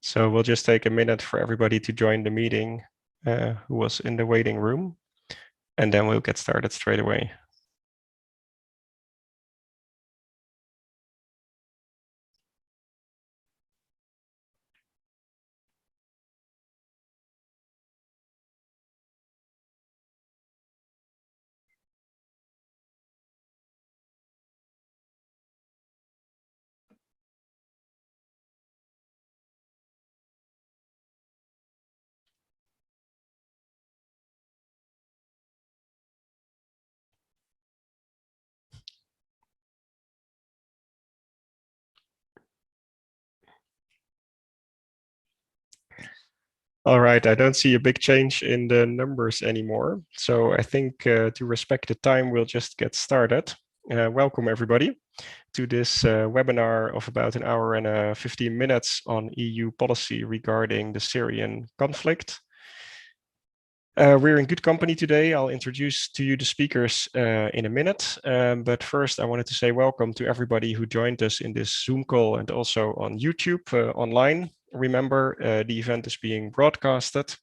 So we'll just take a minute for everybody to join the meeting who was in the waiting room, and then we'll get started straight away. All right, I don't see a big change in the numbers anymore. So I think to respect the time, we'll just get started. Welcome everybody to this webinar of about an hour and 15 minutes on EU policy regarding the Syrian conflict. We're in good company today. I'll introduce to you the speakers in a minute. But first, I wanted to say welcome to everybody who joined us in this Zoom call and also on YouTube online. Remember, the event is being broadcasted.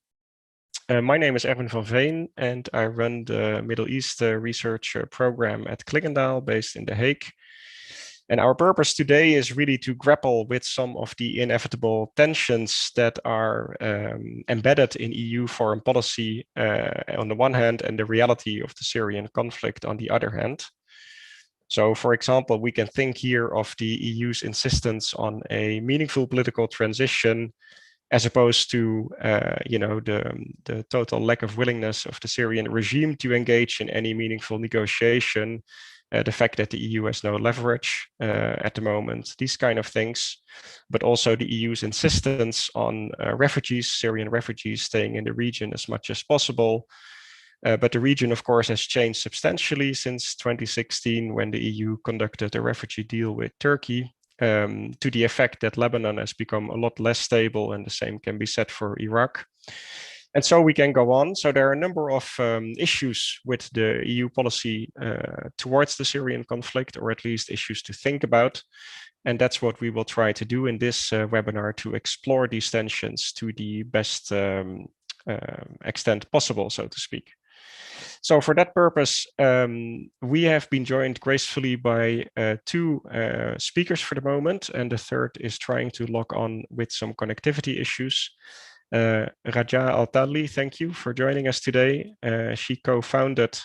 My name is Erwin van Veen, and I run the Middle East research program at Clingendael, based in The Hague. And our purpose today is really to grapple with some of the inevitable tensions that are embedded in EU foreign policy on the one hand, and the reality of the Syrian conflict on the other hand. So, for example, we can think here of the EU's insistence on a meaningful political transition, as opposed to the total lack of willingness of the Syrian regime to engage in any meaningful negotiation. The fact that the EU has no leverage at the moment, these kind of things, but also the EU's insistence on refugees, Syrian refugees, staying in the region as much as possible. But the region, of course, has changed substantially since 2016, when the EU conducted a refugee deal with Turkey, to the effect that Lebanon has become a lot less stable, and the same can be said for Iraq. And so we can go on. So there are a number of issues with the EU policy towards the Syrian conflict, or at least issues to think about. And that's what we will try to do in this webinar, to explore these tensions to the best extent possible, so to speak. So for that purpose, we have been joined gracefully by two speakers for the moment, and the third is trying to log on with some connectivity issues. Rajaa Altalli, thank you for joining us today. She co-founded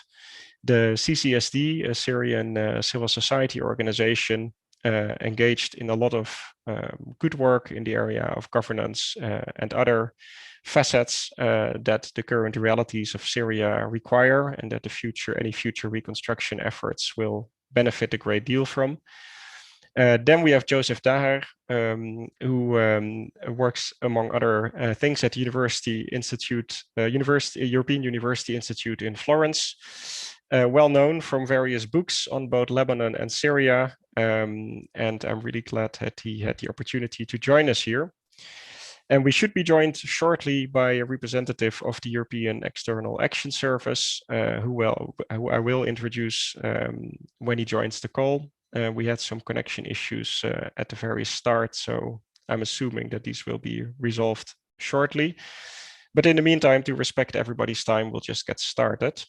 the CCSD, a Syrian civil society organization, engaged in a lot of good work in the area of governance and other facets that the current realities of Syria require, and that any future reconstruction efforts will benefit a great deal from. Then we have Joseph Daher, who works, among other things, at the European University Institute in Florence, well known from various books on both Lebanon and Syria. And I'm really glad that he had the opportunity to join us here. And we should be joined shortly by a representative of the European External Action Service, who I will introduce when he joins the call. We had some connection issues at the very start, so I'm assuming that these will be resolved shortly. But in the meantime, to respect everybody's time, we'll just get started.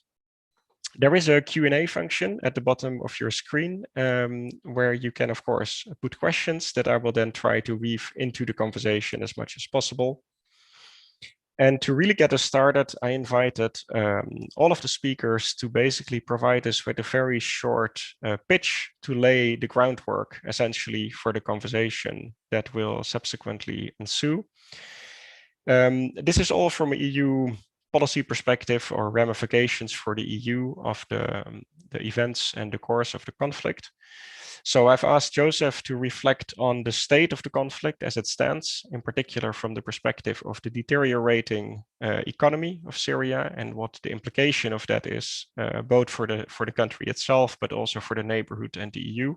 There is a Q&A function at the bottom of your screen where you can, of course, put questions that I will then try to weave into the conversation as much as possible. And to really get us started, I invited all of the speakers to basically provide us with a very short pitch to lay the groundwork, essentially, for the conversation that will subsequently ensue. This is all from an EU policy perspective, or ramifications for the EU of the events and the course of the conflict. So I've asked Joseph to reflect on the state of the conflict as it stands, in particular from the perspective of the deteriorating economy of Syria, and what the implication of that is, both for the country itself, but also for the neighborhood and the EU.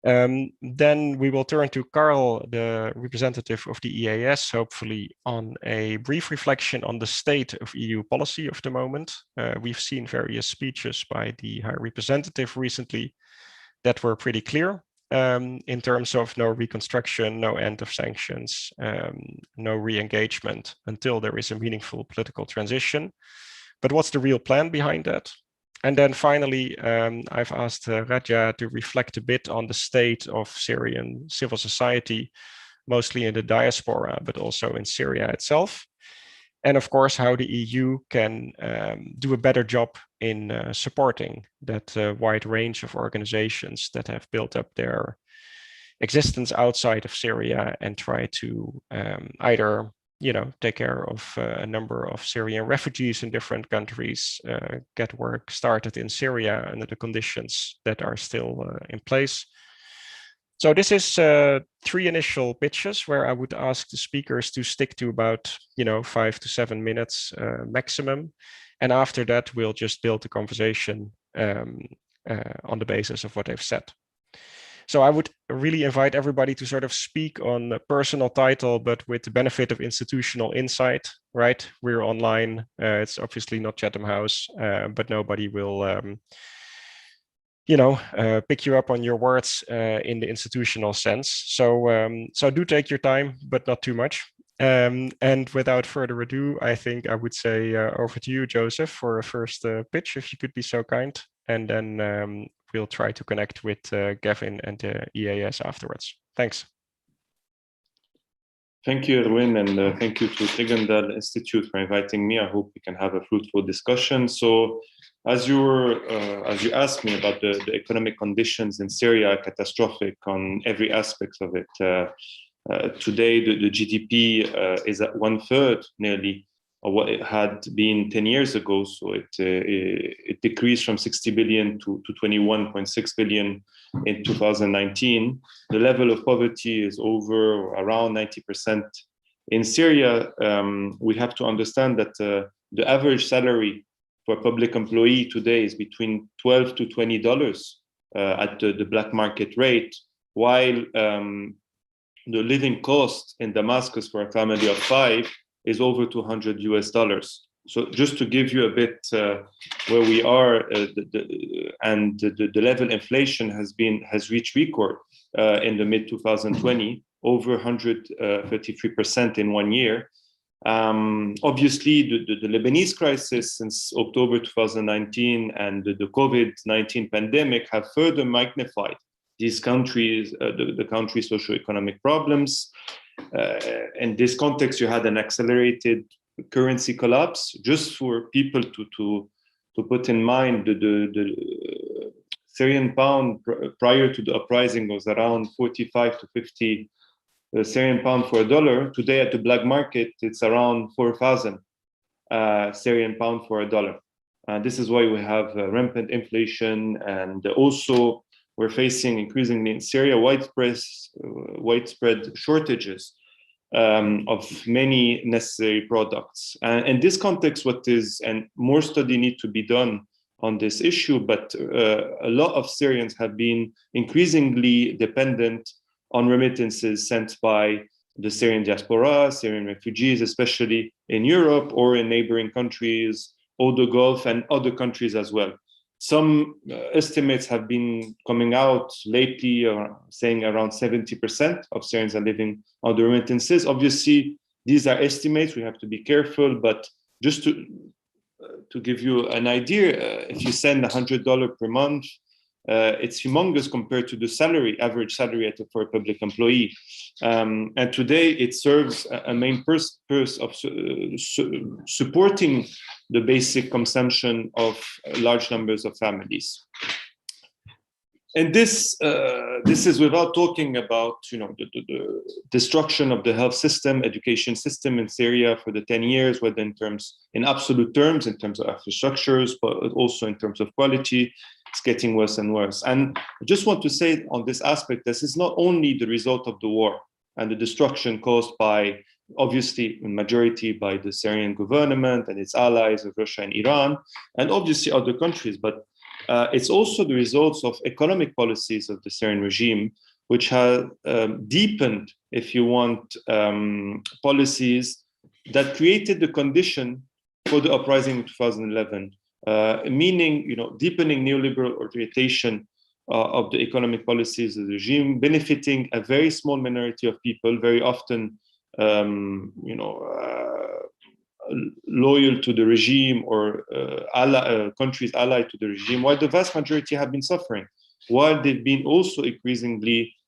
Then we will turn to Carl, the representative of the EAS, hopefully on a brief reflection on the state of EU policy of the moment. We've seen various speeches by the High Representative recently that were pretty clear. in terms of no reconstruction, no end of sanctions, no re-engagement until there is a meaningful political transition. But what's the real plan behind that? And then finally, I've asked Rajaa to reflect a bit on the state of Syrian civil society, mostly in the diaspora, but also in Syria itself. And of course, how the EU can do a better job in supporting that wide range of organizations that have built up their existence outside of Syria and try to either take care of a number of Syrian refugees in different countries, get work started in Syria under the conditions that are still in place. So this is 3 initial pitches where I would ask the speakers to stick to about 5 to 7 minutes maximum. And after that, we'll just build the conversation on the basis of what they've said. So I would really invite everybody to sort of speak on a personal title, but with the benefit of institutional insight, right? We're online. It's obviously not Chatham House, but nobody will pick you up on your words in the institutional sense. So do take your time, but not too much. And without further ado, I think I would say over to you, Joseph, for a first pitch, if you could be so kind. And then we'll try to connect with Gavin and the EAS afterwards. Thanks. Thank you, Erwin, and thank you to Clingendael Institute for inviting me. I hope we can have a fruitful discussion. So, as you asked me about the economic conditions in Syria, catastrophic on every aspect of it. Today, the GDP is at 1/3 nearly of what it had been 10 years ago. So it decreased from 60 billion to 21.6 billion in 2019. The level of poverty is around 90% in Syria. We have to understand that the average salary for a public employee today is between $12 to $20 at the black market rate, while the living cost in Damascus for a family of 5 is over $200. So just to give you a bit where we are, the level inflation has reached record in the mid 2020, over 133% in 1 year. Obviously, the Lebanese crisis since October 2019 and the COVID-19 pandemic have further magnified these countries, the country's socioeconomic problems. In this context, you had an accelerated currency collapse. Just for people to put in mind, the Syrian pound prior to the uprising was around 45 to 50 Syrian pound for $1. Today at the black market, it's around 4,000 Syrian pound for $1. This is why we have rampant inflation, and also we're facing increasingly in Syria widespread shortages of many necessary products. In this context, and more study need to be done on this issue, but a lot of Syrians have been increasingly dependent on remittances sent by the Syrian diaspora, Syrian refugees, especially in Europe or in neighboring countries, or the Gulf and other countries as well. Some estimates have been coming out lately saying around 70% of Syrians are living on the remittances. Obviously, these are estimates, we have to be careful, but just to give you an idea, if you send $100 per month, it's humongous compared to the average salary for a public employee. And today it serves a main purpose of supporting the basic consumption of large numbers of families. And this is without talking about the destruction of the health system, education system in Syria for the 10 years, whether in absolute terms, in terms of infrastructures, but also in terms of quality. It's getting worse and worse. And I just want to say on this aspect, this is not only the result of the war and the destruction caused by, obviously, in majority by the Syrian government and its allies of Russia and Iran, and obviously other countries, but it's also the results of economic policies of the Syrian regime, which have deepened, if you want, policies that created the condition for the uprising in 2011. Meaning, deepening neoliberal orientation of the economic policies of the regime, benefiting a very small minority of people, very often, loyal to the regime or countries allied to the regime, while the vast majority have been suffering, while they've been also increasing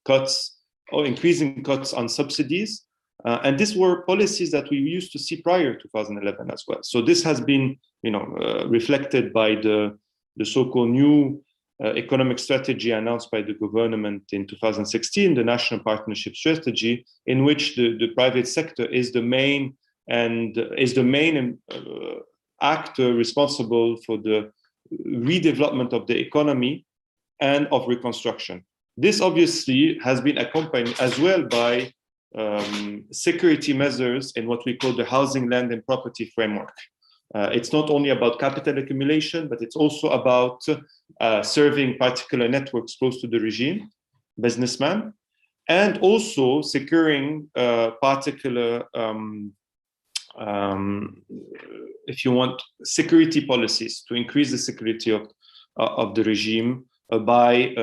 cuts on subsidies. And these were policies that we used to see prior to 2011 as well. So this has been, reflected by the so-called new economic strategy announced by the government in 2016, the National Partnership Strategy, in which the private sector is the main actor responsible for the redevelopment of the economy and of reconstruction. This obviously has been accompanied as well by security measures in what we call the housing, land, and property framework. It's not only about capital accumulation, but it's also about serving particular networks close to the regime, businessmen, and also securing particular, if you want, security policies to increase the security of the regime by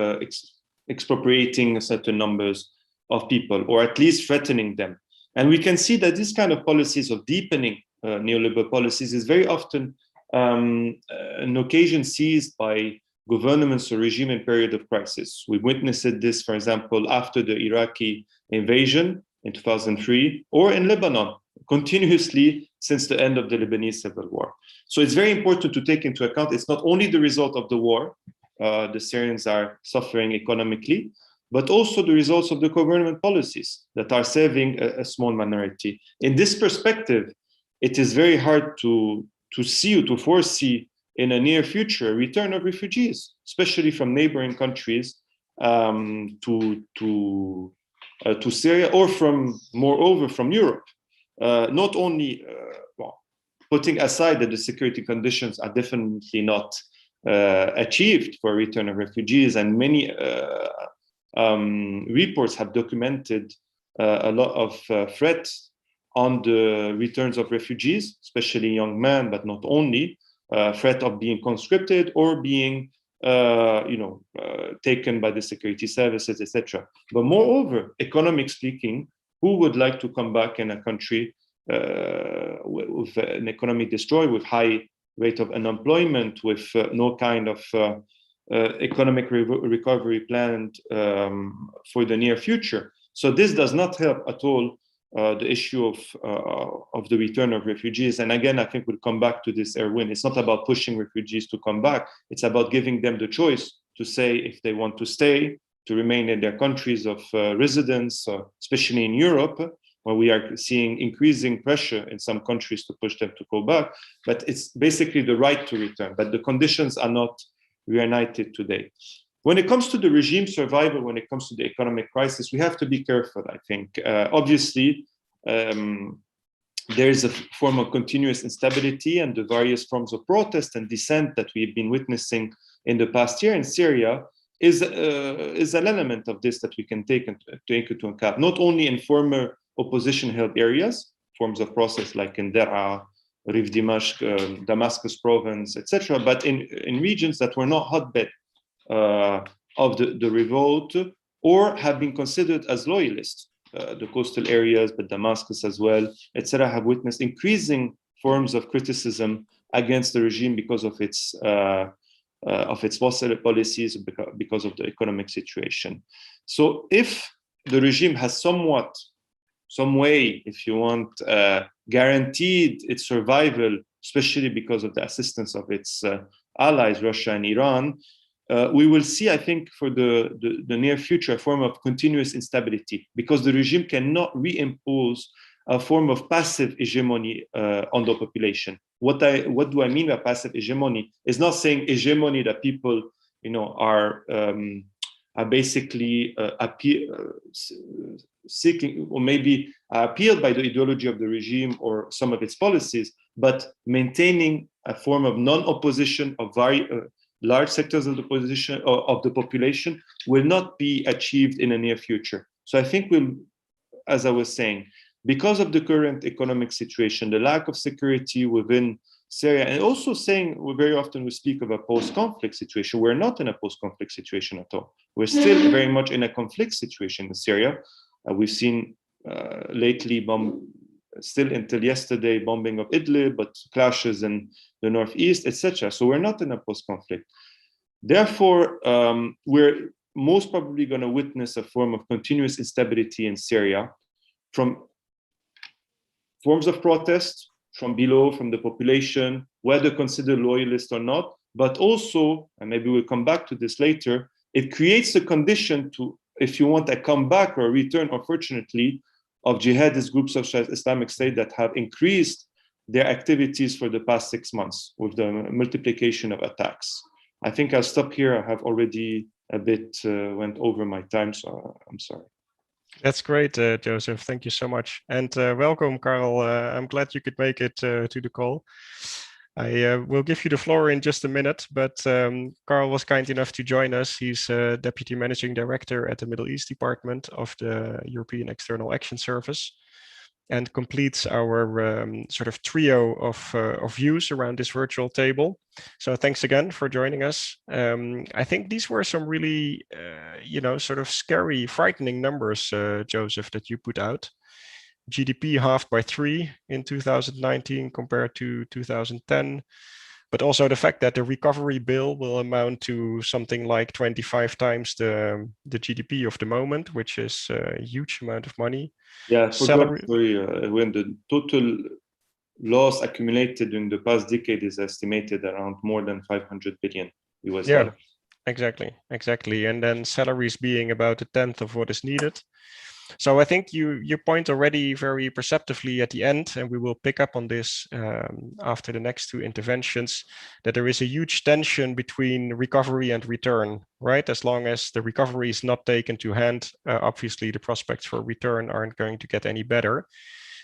expropriating certain numbers of people, or at least threatening them. And we can see that this kind of policies of deepening neoliberal policies is very often an occasion seized by governments or regime in period of crisis. We witnessed this, for example, after the Iraqi invasion in 2003, or in Lebanon, continuously since the end of the Lebanese civil war. So it's very important to take into account it's not only the result of the war, the Syrians are suffering economically, but also the results of the government policies that are serving a small minority. In this perspective, it is very hard to see or to foresee in a near future a return of refugees, especially from neighboring countries to Syria, or moreover from Europe. Not only putting aside that the security conditions are definitely not achieved for a return of refugees, and many reports have documented a lot of threats on the returns of refugees, especially young men, but not only, threat of being conscripted or being taken by the security services, etc. But moreover, economic speaking, who would like to come back in a country with an economy destroyed, with high rate of unemployment, with no kind of economic recovery planned for the near future? So this does not help at all the issue of the return of refugees. And again, I think we'll come back to this, Erwin. It's not about pushing refugees to come back. It's about giving them the choice to say if they want to stay, to remain in their countries of residence, especially in Europe, where we are seeing increasing pressure in some countries to push them to go back. But it's basically the right to return. But the conditions are not reunited today. When it comes to the regime survival, when it comes to the economic crisis, we have to be careful, I think. Obviously, there is a form of continuous instability, and the various forms of protest and dissent that we've been witnessing in the past year in Syria is an element of this that we can take into account, not only in former opposition-held areas, forms of process like in Daraa, Rif Dimashq, Damascus province, etc., but in regions that were not hotbed of the revolt, or have been considered as loyalists. The coastal areas, but Damascus as well, etc., have witnessed increasing forms of criticism against the regime because of its policies, because of the economic situation. So if the regime has some way, if you want, guaranteed its survival, especially because of the assistance of its allies, Russia and Iran, we will see, I think, for the near future, a form of continuous instability, because the regime cannot reimpose a form of passive hegemony on the population. What do I mean by passive hegemony? It's not saying hegemony that people, are basically seeking, or maybe appealed by the ideology of the regime or some of its policies, but maintaining a form of non-opposition of large sectors of the population will not be achieved in the near future. So I think as I was saying, because of the current economic situation, the lack of security within Syria, and also saying very often we speak of a post-conflict situation. We're not in a post-conflict situation at all. We're still very much in a conflict situation in Syria. We've seen lately, still until yesterday, bombing of Idlib, but clashes in the northeast, etc. So we're not in a post-conflict. Therefore, we're most probably going to witness a form of continuous instability in Syria from forms of protest from below, from the population, whether considered loyalist or not, but also, and maybe we'll come back to this later, it creates the condition to, if you want, a comeback or a return, unfortunately, of jihadist groups such as Islamic State that have increased their activities for the past 6 months with the multiplication of attacks. I think I'll stop here. I have already a bit went over my time, so I'm sorry. That's great, Joseph. Thank you so much. And welcome, Carl. I'm glad you could make it to the call. I will give you the floor in just a minute, but Carl was kind enough to join us. He's Deputy Managing Director at the Middle East Department of the European External Action Service, and completes our sort of trio of views around this virtual table. So thanks again for joining us. I think these were some really, sort of scary, frightening numbers, Joseph, that you put out. GDP halved by 3 in 2019 compared to 2010. But also the fact that the recovery bill will amount to something like 25 times the GDP of the moment, which is a huge amount of money. Yeah, when the total loss accumulated in the past decade is estimated around more than 500 billion US dollars. Exactly. And then salaries being about a tenth of what is needed. So I think you point already very perceptively at the end, and we will pick up on this after the next two interventions, that there is a huge tension between recovery and return, right? As long as the recovery is not taken to hand, obviously the prospects for return aren't going to get any better.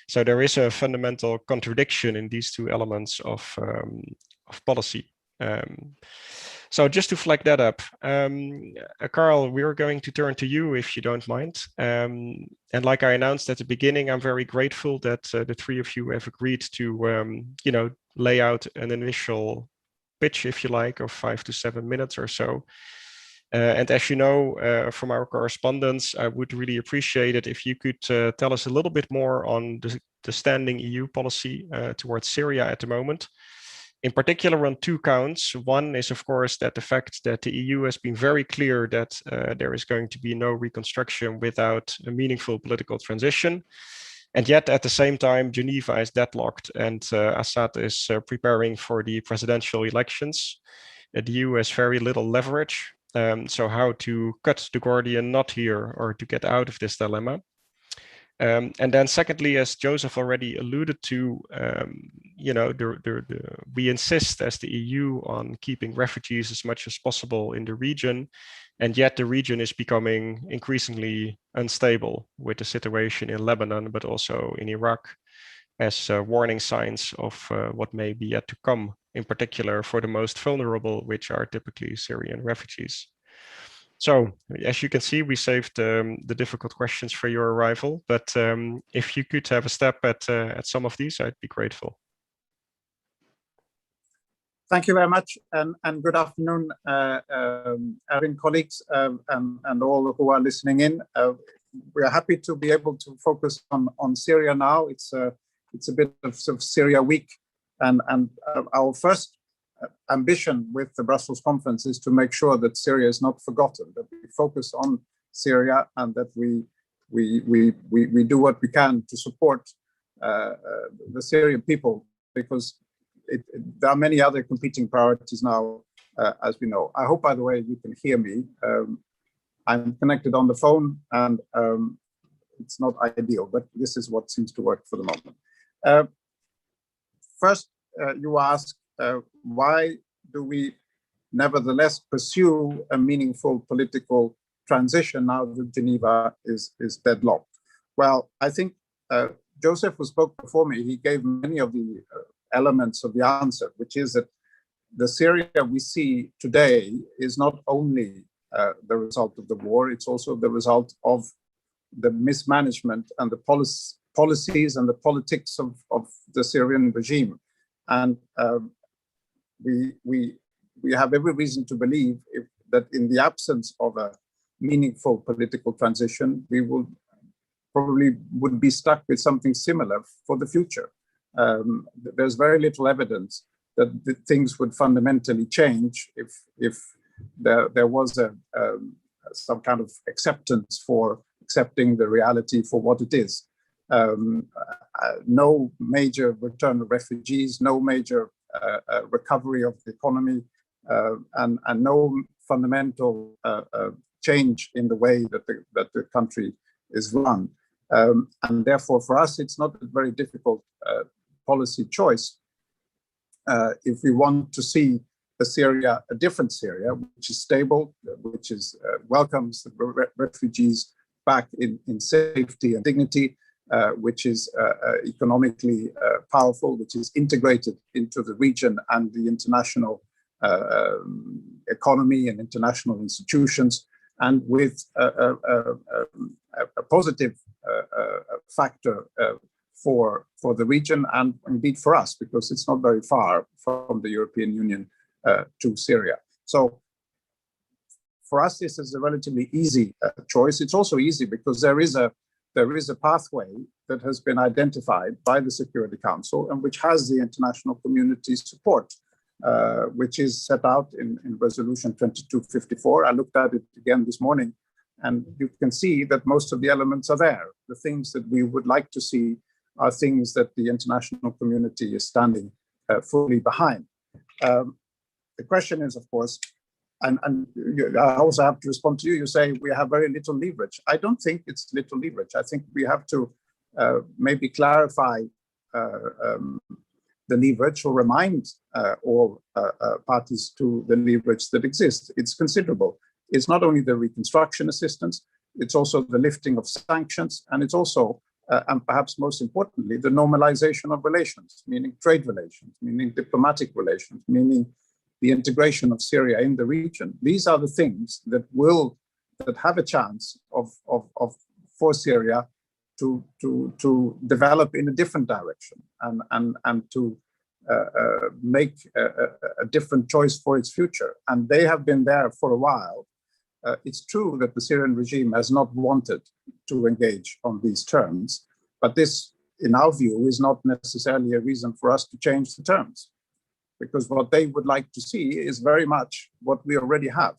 So there is a fundamental contradiction in these two elements of policy. So just to flag that up, Carl, we're going to turn to you if you don't mind. And like I announced at the beginning, I'm very grateful that the three of you have agreed to, lay out an initial pitch, if you like, of 5 to 7 minutes or so. And as you know from our correspondence, I would really appreciate it if you could tell us a little bit more on the standing EU policy towards Syria at the moment. In particular on 2 counts. One is, of course, that the fact that the EU has been very clear that there is going to be no reconstruction without a meaningful political transition. And yet, at the same time, Geneva is deadlocked and Assad is preparing for the presidential elections. The EU has very little leverage. So how to cut the Gordian knot here or to get out of this dilemma. And then secondly, as Joseph already alluded to, we insist as the EU on keeping refugees as much as possible in the region. And yet the region is becoming increasingly unstable with the situation in Lebanon, but also in Iraq as warning signs of what may be yet to come, in particular for the most vulnerable, which are typically Syrian refugees. So, as you can see, we saved the difficult questions for your arrival, but if you could have a step at some of these, I'd be grateful. Thank you very much, and good afternoon, Erwin colleagues, and all who are listening in. We are happy to be able to focus on Syria now. It's a bit of Syria week, and our first ambition with the Brussels conference is to make sure that Syria is not forgotten, that we focus on Syria, and that we do what we can to support the Syrian people, because there are many other competing priorities now, as we know. I hope, by the way, you can hear me. I'm connected on the phone, and it's not ideal, but this is what seems to work for the moment. First, you ask, why do we nevertheless pursue a meaningful political transition now that Geneva is deadlocked? Well, I think Joseph, who spoke before me, he gave many of the elements of the answer, which is that the Syria we see today is not only the result of the war, it's also the result of the mismanagement and the policies and the politics of the Syrian regime. And we have every reason to believe that in the absence of a meaningful political transition, we will probably would be stuck with something similar for the future. There's very little evidence that things would fundamentally change if there was some kind of acceptance for accepting the reality for what it is. No major return of refugees, no major recovery of the economy, and no fundamental change in the way that the country is run. And therefore, for us, it's not a very difficult policy choice if we want to see a different Syria, which is stable, which is welcomes the refugees back in safety and dignity, which is economically powerful, which is integrated into the region and the international economy and international institutions, and with a positive factor for the region and indeed for us, because it's not very far from the European Union to Syria. So for us, this is a relatively easy choice. It's also easy because there is a pathway that has been identified by the Security Council and which has the international community's support, which is set out in Resolution 2254. I looked at it again this morning, and you can see that most of the elements are there. The things that we would like to see are things that the international community is standing fully behind. The question is, of course, and I also have to respond to you, you say we have very little leverage. I don't think it's little leverage. I think we have to maybe clarify the leverage or remind all parties to the leverage that exists. It's considerable. It's not only the reconstruction assistance, it's also the lifting of sanctions, and it's also, and perhaps most importantly, the normalization of relations, meaning trade relations, meaning diplomatic relations, meaning the integration of Syria in the region. These are the things that have a chance for Syria to develop in a different direction and to make a different choice for its future. And they have been there for a while. It's true that the Syrian regime has not wanted to engage on these terms, but this, in our view, is not necessarily a reason for us to change the terms, because what they would like to see is very much what we already have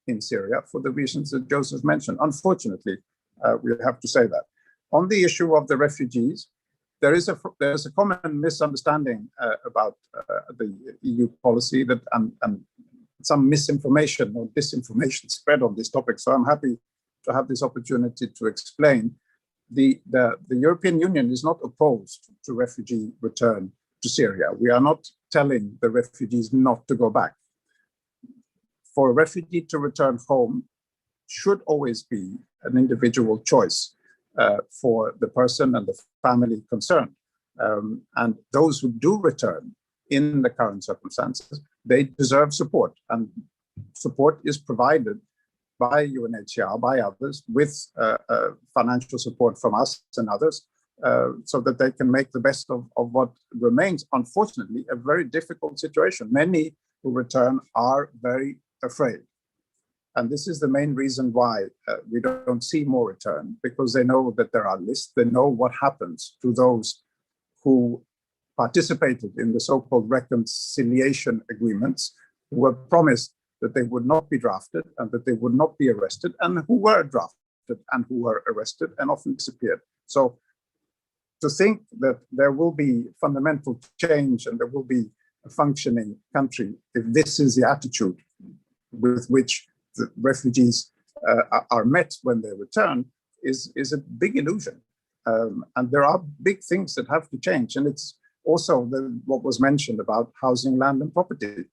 in Syria for the reasons that Joseph mentioned. Unfortunately, we have to say that. On the issue of the refugees, there's a common misunderstanding about the EU policy that and some misinformation or disinformation spread on this topic. So I'm happy to have this opportunity to explain. The European Union is not opposed to refugee return to Syria. We are not telling the refugees not to go back. For a refugee to return home should always be an individual choice for the person and the family concerned. And those who do return in the current circumstances, they deserve support. And support is provided by UNHCR, by others, with financial support from us and others, so that they can make the best of what remains, unfortunately, a very difficult situation. Many who return are very afraid. And this is the main reason why we don't see more return, because they know that there are lists. They know what happens to those who participated in the so-called reconciliation agreements, who were promised that they would not be drafted and that they would not be arrested, and who were drafted and who were arrested and often disappeared. So to think that there will be fundamental change and there will be a functioning country if this is the attitude with which the refugees are met when they return is a big illusion. And there are big things that have to change. And it's also what was mentioned about housing, land and property.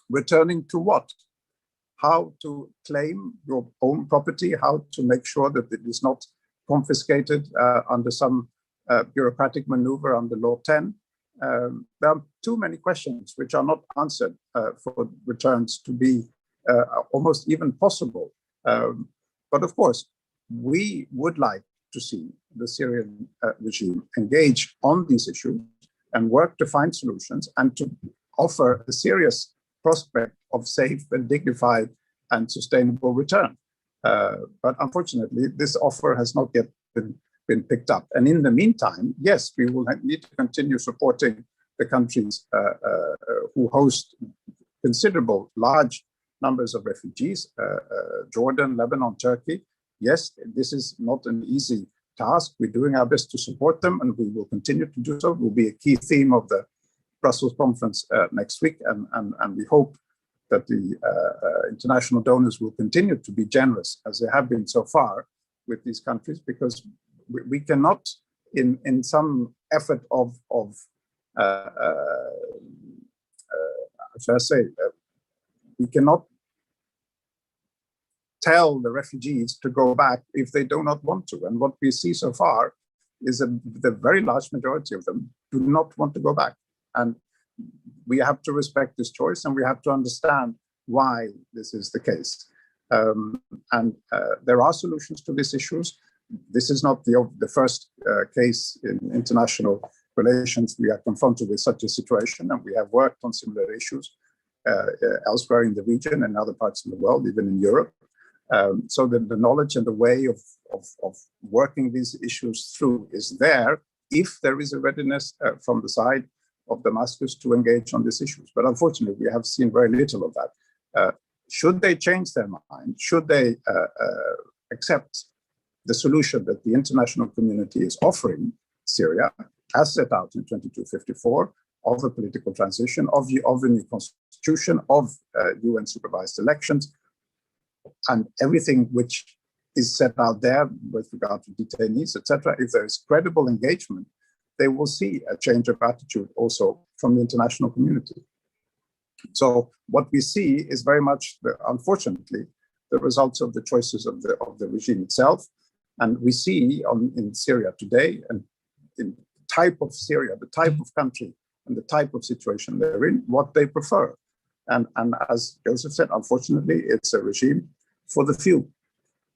Returning to what? How to claim your own property, how to make sure that it is not confiscated under some bureaucratic maneuver under Law 10. There are too many questions which are not answered for returns to be almost even possible. But of course, we would like to see the Syrian regime engage on these issues and work to find solutions and to offer a serious prospect of safe and dignified and sustainable return. But unfortunately, this offer has not yet been picked up. And in the meantime, yes, we will need to continue supporting the countries who host considerable large numbers of refugees, Jordan, Lebanon, Turkey. Yes, this is not an easy task. We're doing our best to support them, and we will continue to do so. It will be a key theme of the Brussels conference next week, and we hope that the international donors will continue to be generous, as they have been so far with these countries, because we cannot, in some effort of shall I say, we cannot tell the refugees to go back if they do not want to. And what we see so far is that the very large majority of them do not want to go back. And we have to respect this choice, and we have to understand why this is the case. There are solutions to these issues. This is not the first case in international relations we are confronted with such a situation, and we have worked on similar issues elsewhere in the region and other parts of the world, even in Europe. So the knowledge and the way of working these issues through is there if there is a readiness from the side of Damascus to engage on these issues. But unfortunately, we have seen very little of that. Should they change their mind, should they accept the solution that the international community is offering Syria, as set out in 2254, of a political transition, of a new constitution, of UN-supervised elections, and everything which is set out there with regard to detainees, etc., if there is credible engagement, they will see a change of attitude also from the international community. So what we see is very much, unfortunately, the results of the choices of the regime itself. And we see in Syria today, and in the type of Syria, the type of country, and the type of situation they're in, what they prefer. And as Joseph said, unfortunately, it's a regime for the few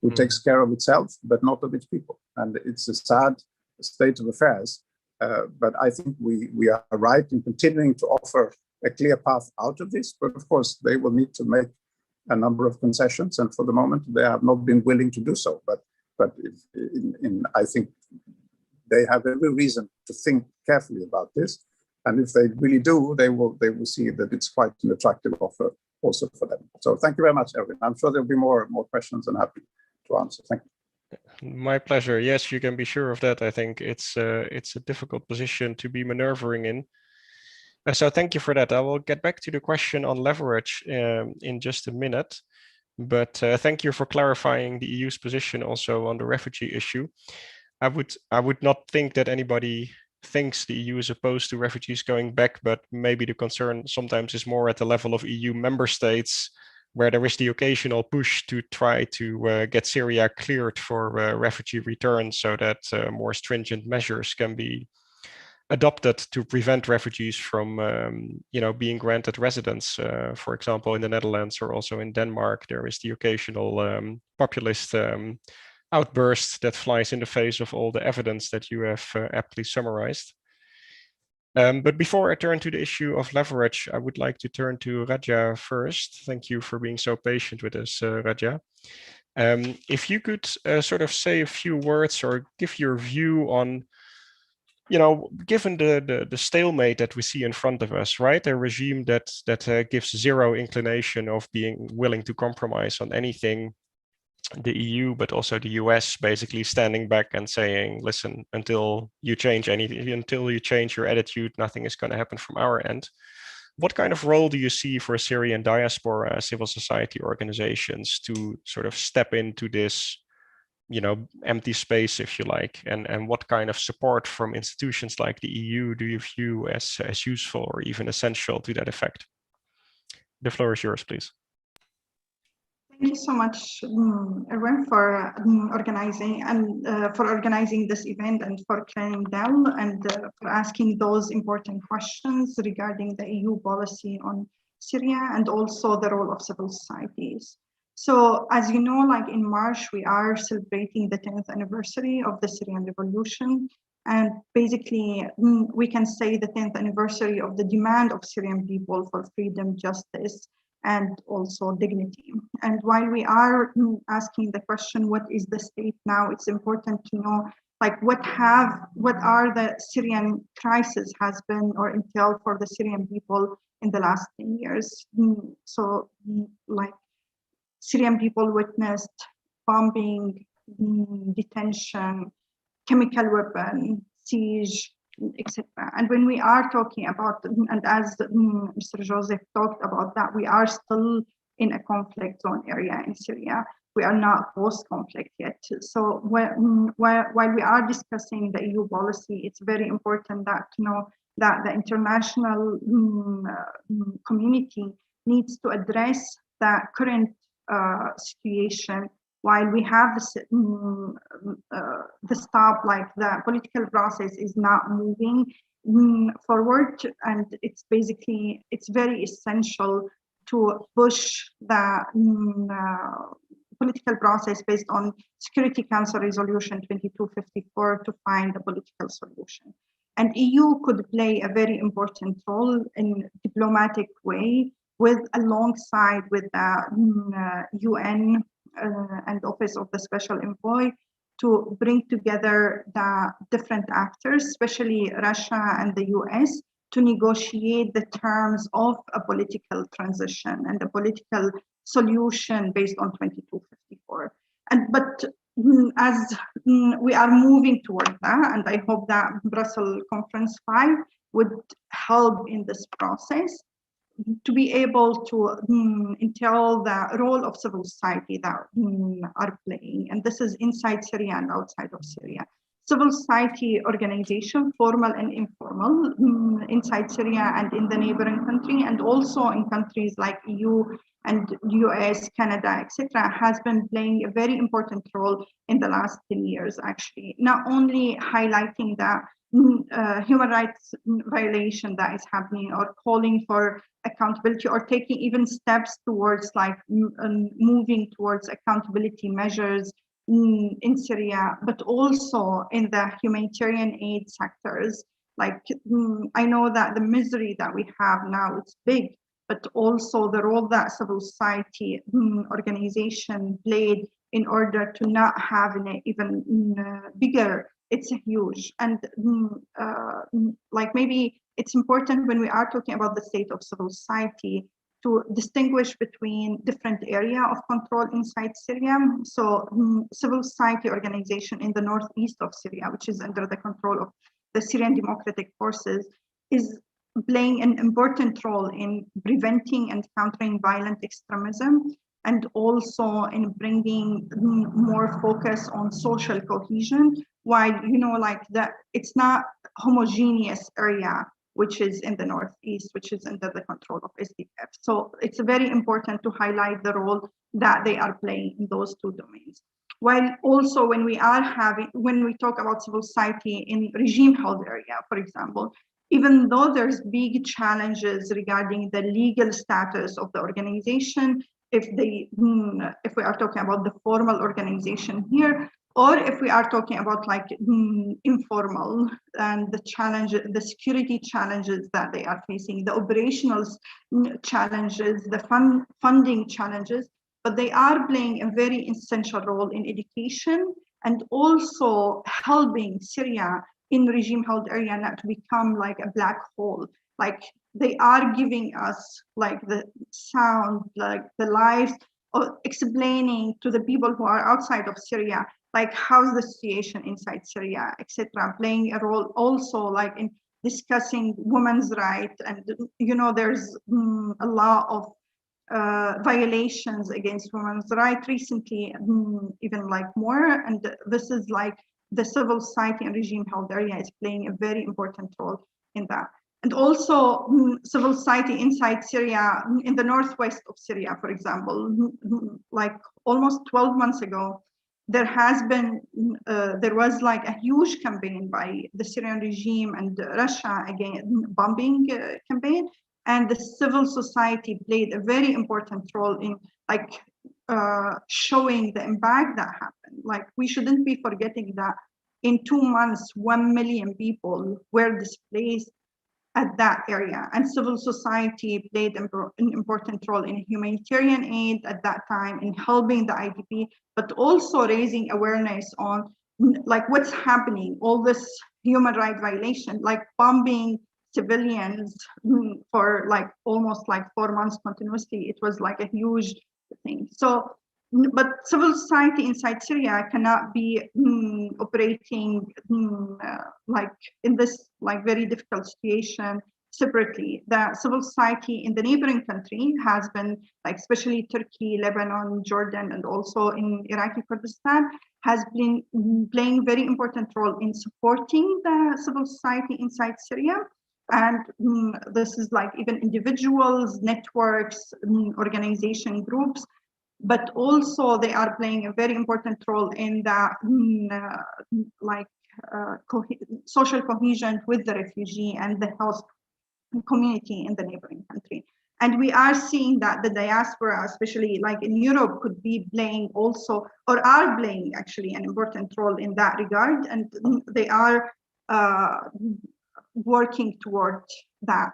who takes care of itself, but not of its people. And it's a sad state of affairs. But I think we are right in continuing to offer a clear path out of this. But of course, they will need to make a number of concessions. And for the moment, they have not been willing to do so. But I think they have every reason to think carefully about this. And if they really do, they will see that it's quite an attractive offer also for them. So thank you very much, Erwin. I'm sure there'll be more questions, and happy to answer. Thank you. My pleasure. Yes, you can be sure of that. I think it's a difficult position to be maneuvering in. So thank you for that. I will get back to the question on leverage in just a minute. But thank you for clarifying the EU's position also on the refugee issue. I would not think that anybody thinks the EU is opposed to refugees going back, but maybe the concern sometimes is more at the level of EU member states, where there is the occasional push to try to get Syria cleared for refugee return, so that more stringent measures can be adopted to prevent refugees from being granted residence. For example, in the Netherlands or also in Denmark, there is the occasional populist outburst that flies in the face of all the evidence that you have aptly summarized. But before I turn to the issue of leverage, I would like to turn to Rajaa first. Thank you for being so patient with us, Rajaa. If you could sort of say a few words or give your view on, given the stalemate that we see in front of us, right? A regime that gives zero inclination of being willing to compromise on anything. The EU, but also the US, basically standing back and saying, listen, until you change anything, until you change your attitude, nothing is going to happen from our end. What kind of role do you see for Syrian diaspora, civil society organizations to sort of step into this, empty space, if you like, and what kind of support from institutions like the EU do you view as useful or even essential to that effect? The floor is yours, please. Thank you so much, Erwin, for organizing this event, and for Clingendael, and for asking those important questions regarding the EU policy on Syria and also the role of civil societies. So, as you know, like in March, we are celebrating the 10th anniversary of the Syrian revolution. And basically, we can say the 10th anniversary of the demand of Syrian people for freedom, justice, and also dignity. And while we are asking the question, what is the state now? It's important to know, like, what are the Syrian crisis has been or entailed for the Syrian people in the last 10 years. So, like, Syrian people witnessed bombing, detention, chemical weapon, siege, etc. And when we are talking about, and as Mr. Joseph talked about that, we are still in a conflict zone area in Syria. We are not post-conflict yet. So while we are discussing the EU policy, it's very important that to know that the international community needs to address the current situation. While we have the stop, like the political process is not moving forward, and it's very essential to push the political process based on Security Council Resolution 2254 to find a political solution. And EU could play a very important role in diplomatic way alongside with the UN and Office of the Special Envoy to bring together the different actors, especially Russia and the US, to negotiate the terms of a political transition and a political solution based on 2254. But as we are moving toward that, and I hope that Brussels Conference 5 would help in this process, to be able to entail the role of civil society that are playing, and this is inside Syria and outside of Syria. Civil society organization, formal and informal, inside Syria and in the neighboring country, and also in countries like EU and US, Canada, etc., has been playing a very important role in the last 10 years, actually. Not only highlighting the human rights violation that is happening, or calling for accountability, or taking even steps towards like moving towards accountability measures in Syria, but also in the humanitarian aid sectors. Like, I know that the misery that we have now is big, but also the role that civil society organization played in order to not have an even bigger, it's huge. And like, maybe it's important when we are talking about the state of civil society to distinguish between different area of control inside Syria. So civil society organization in the northeast of Syria, which is under the control of the Syrian Democratic Forces, is playing an important role in preventing and countering violent extremism, and also in bringing more focus on social cohesion, while, you know, like that, it's not homogeneous area which is in the northeast, which is under the control of SDF. So it's very important to highlight the role that they are playing in those two domains. While also when we talk about civil society in regime-held area, for example, even though there's big challenges regarding the legal status of the organization, if we are talking about the formal organization here, or if we are talking about like informal, and the security challenges that they are facing, the operational challenges, the funding challenges, but they are playing a very essential role in education and also helping Syria in regime-held area not to become like a black hole. Like, they are giving us like the sound, like the lives, of explaining to the people who are outside of Syria, like how's the situation inside Syria, etc., playing a role also like in discussing women's rights. And, you know, there's a lot of violations against women's rights recently, even like more. And this is like the civil society and regime-held area is playing a very important role in that. And also civil society inside Syria, in the northwest of Syria, for example, like almost 12 months ago, there was like a huge campaign by the Syrian regime and Russia against bombing campaign, and the civil society played a very important role in like showing the impact that happened. Like, we shouldn't be forgetting that in 2 months, 1 million people were displaced at that area, and civil society played an important role in humanitarian aid at that time, in helping the IDP, but also raising awareness on like what's happening, all this human rights violation, like bombing civilians for like almost like 4 months continuously. It was like a huge thing. So, but civil society inside Syria cannot be operating like in this like very difficult situation separately. The civil society in the neighboring country has been, like especially Turkey, Lebanon, Jordan, and also in Iraqi Kurdistan, has been playing very important role in supporting the civil society inside Syria. And this is like even individuals, networks, organization groups, but also they are playing a very important role in the social cohesion with the refugee and the host community in the neighboring country. And we are seeing that the diaspora, especially like in Europe, could be playing also, or are playing actually an important role in that regard. And they are working toward that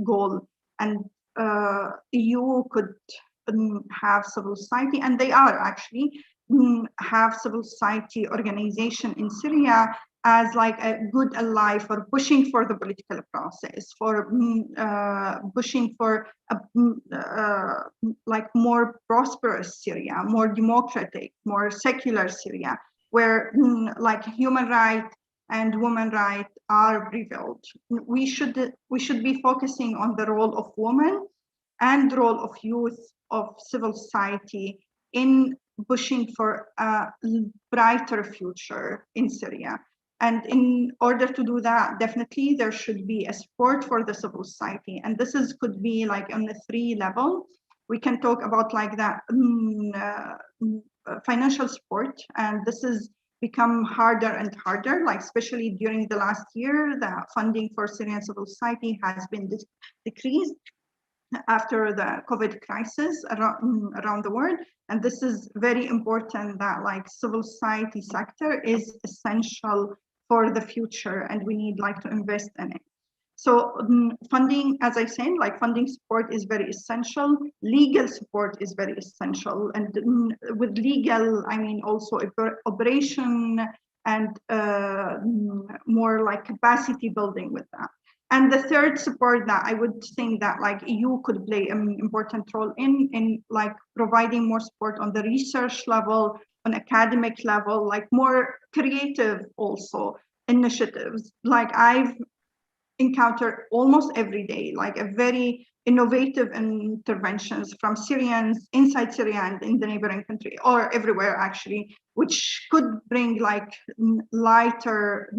goal. And EU could have civil society, and they are actually have civil society organization in Syria as like a good ally for pushing for the political process, for pushing for a, like more prosperous Syria, more democratic, more secular Syria, where like human rights and women rights are prevailed. We should be focusing on the role of women and the role of youth, of civil society in pushing for a brighter future in Syria. And in order to do that, definitely there should be a support for the civil society. And this could be like on the 3 level. We can talk about like that financial support, and this is become harder and harder, like especially during the last year, the funding for Syrian civil society has been decreased after the COVID crisis around the world. And this is very important that like civil society sector is essential for the future, and we need like to invest in it. So funding, as I said, like funding support is very essential. Legal support is very essential. And with legal, I mean also operation and more like capacity building with that. And the third support that I would think that like EU could play an important role in like providing more support on the research level, on academic level, like more creative also initiatives. Like I've encountered almost every day, like a very innovative interventions from Syrians inside Syria and in the neighboring country, or everywhere actually, which could bring like lighter,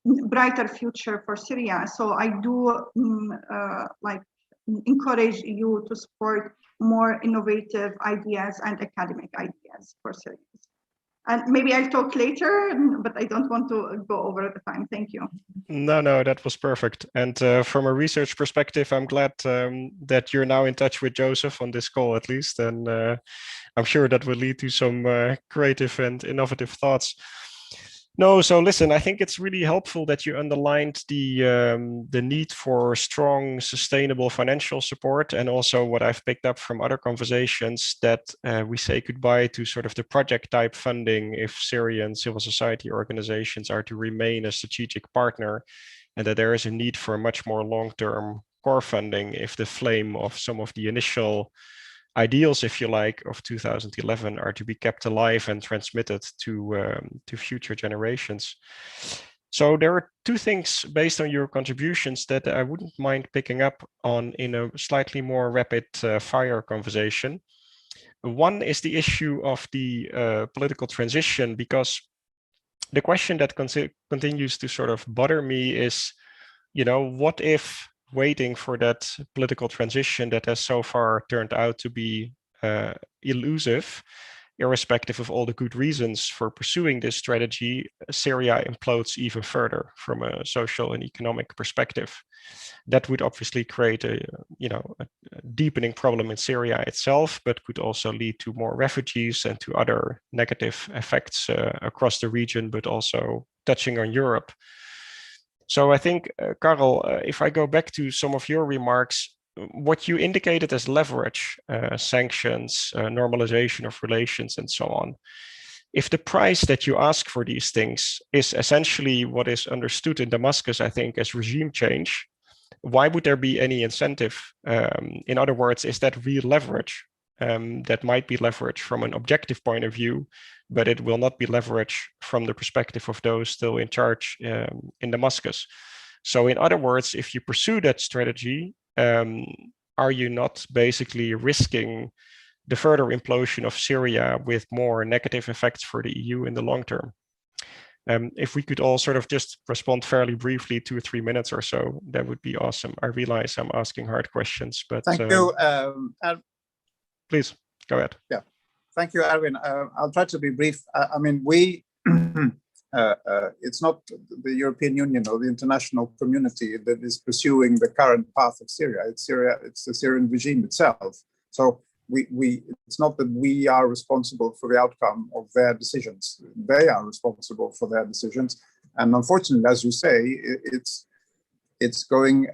brighter future for Syria. So I do like encourage you to support more innovative ideas and academic ideas for Syrians. And maybe I'll talk later, but I don't want to go over the time. Thank you. No, that was perfect. And from a research perspective, I'm glad that you're now in touch with Joseph on this call, at least. And I'm sure that will lead to some creative and innovative thoughts. No, so listen, I think it's really helpful that you underlined the need for strong, sustainable financial support, and also what I've picked up from other conversations that we say goodbye to sort of the project type funding if Syrian civil society organizations are to remain a strategic partner, and that there is a need for much more long-term core funding if the flame of some of the initial ideals, if you like, of 2011 are to be kept alive and transmitted to future generations. So there are 2 things based on your contributions that I wouldn't mind picking up on in a slightly more rapid fire conversation. One is the issue of the political transition, because the question that continues to sort of bother me is, you know, what if waiting for that political transition that has so far turned out to be elusive, irrespective of all the good reasons for pursuing this strategy, Syria implodes even further from a social and economic perspective. That would obviously create a deepening problem in Syria itself, but could also lead to more refugees and to other negative effects across the region, but also touching on Europe. So I think, Karel, if I go back to some of your remarks, what you indicated as leverage, sanctions, normalization of relations, and so on. If the price that you ask for these things is essentially what is understood in Damascus, I think, as regime change, why would there be any incentive? In other words, is that real leverage? That might be leverage from an objective point of view, but it will not be leverage from the perspective of those still in charge in Damascus. So in other words, if you pursue that strategy, are you not basically risking the further implosion of Syria with more negative effects for the EU in the long term? If we could all sort of just respond fairly briefly, 2 or 3 minutes or so, that would be awesome. I realize I'm asking hard questions, but thank you. Please go ahead. Yeah, thank you, Erwin. I'll try to be brief. I mean, it's not the European Union or the international community that is pursuing the current path of Syria. It's Syria. It's the Syrian regime itself. So it's not that we are responsible for the outcome of their decisions. They are responsible for their decisions. And unfortunately, as you say, it's going,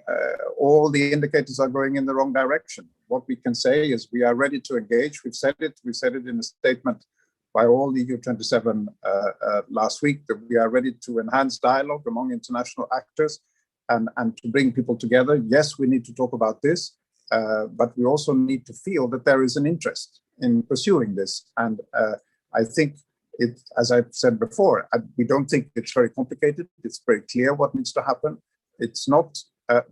all the indicators are going in the wrong direction. What we can say is we are ready to engage. We've said it in a statement by all the EU27 last week, that we are ready to enhance dialogue among international actors and to bring people together. Yes, we need to talk about this, but we also need to feel that there is an interest in pursuing this. And I think it, as I've said before, we don't think it's very complicated. It's very clear what needs to happen. It's not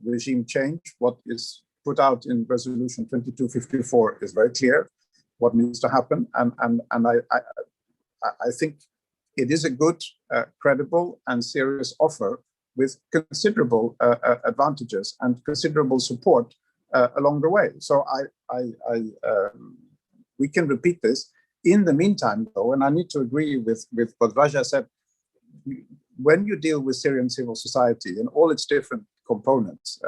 regime change. What is put out in Resolution 2254 is very clear what needs to happen. And I think it is a good, credible and serious offer with considerable advantages and considerable support along the way. So we can repeat this. In the meantime, though, and I need to agree with what Rajaa said, when you deal with Syrian civil society and all its different components,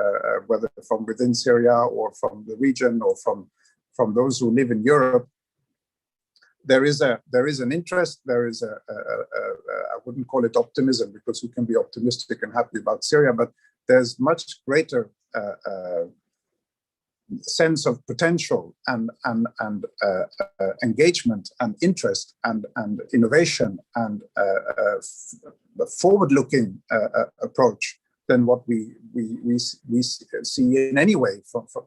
whether from within Syria or from the region or from those who live in Europe, there is an interest. There is I wouldn't call it optimism, because we can be optimistic and happy about Syria, but there's much greater sense of potential and engagement and interest and innovation and a forward-looking approach than what we see in any way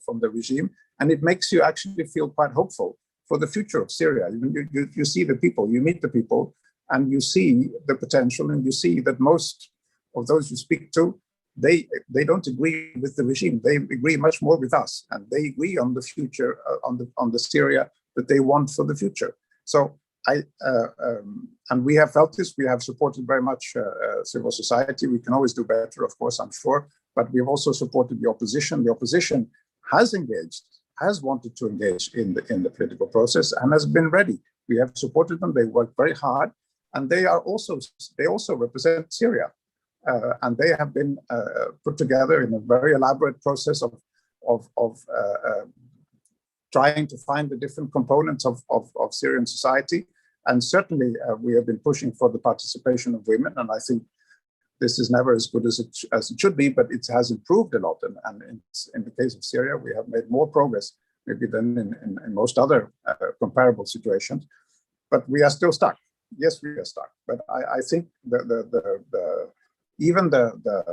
from the regime. And it makes you actually feel quite hopeful for the future of Syria. You see the people, you meet the people, and you see the potential, and you see that most of those you speak to, they don't agree with the regime. They agree much more with us, and they agree on the future, on the Syria that they want for the future. So and we have felt this. We have supported very much civil society. We can always do better, of course, I'm sure, but we've also supported the opposition. The opposition has engaged, has wanted to engage in the political process, and has been ready. We have supported them. They work very hard, and they also represent Syria. And they have been put together in a very elaborate process of trying to find the different components of Syrian society. And certainly we have been pushing for the participation of women. And I think this is never as good as it should be, but it has improved a lot. And in the case of Syria, we have made more progress maybe than in most other comparable situations. But we are still stuck. Yes, we are stuck. But I think even the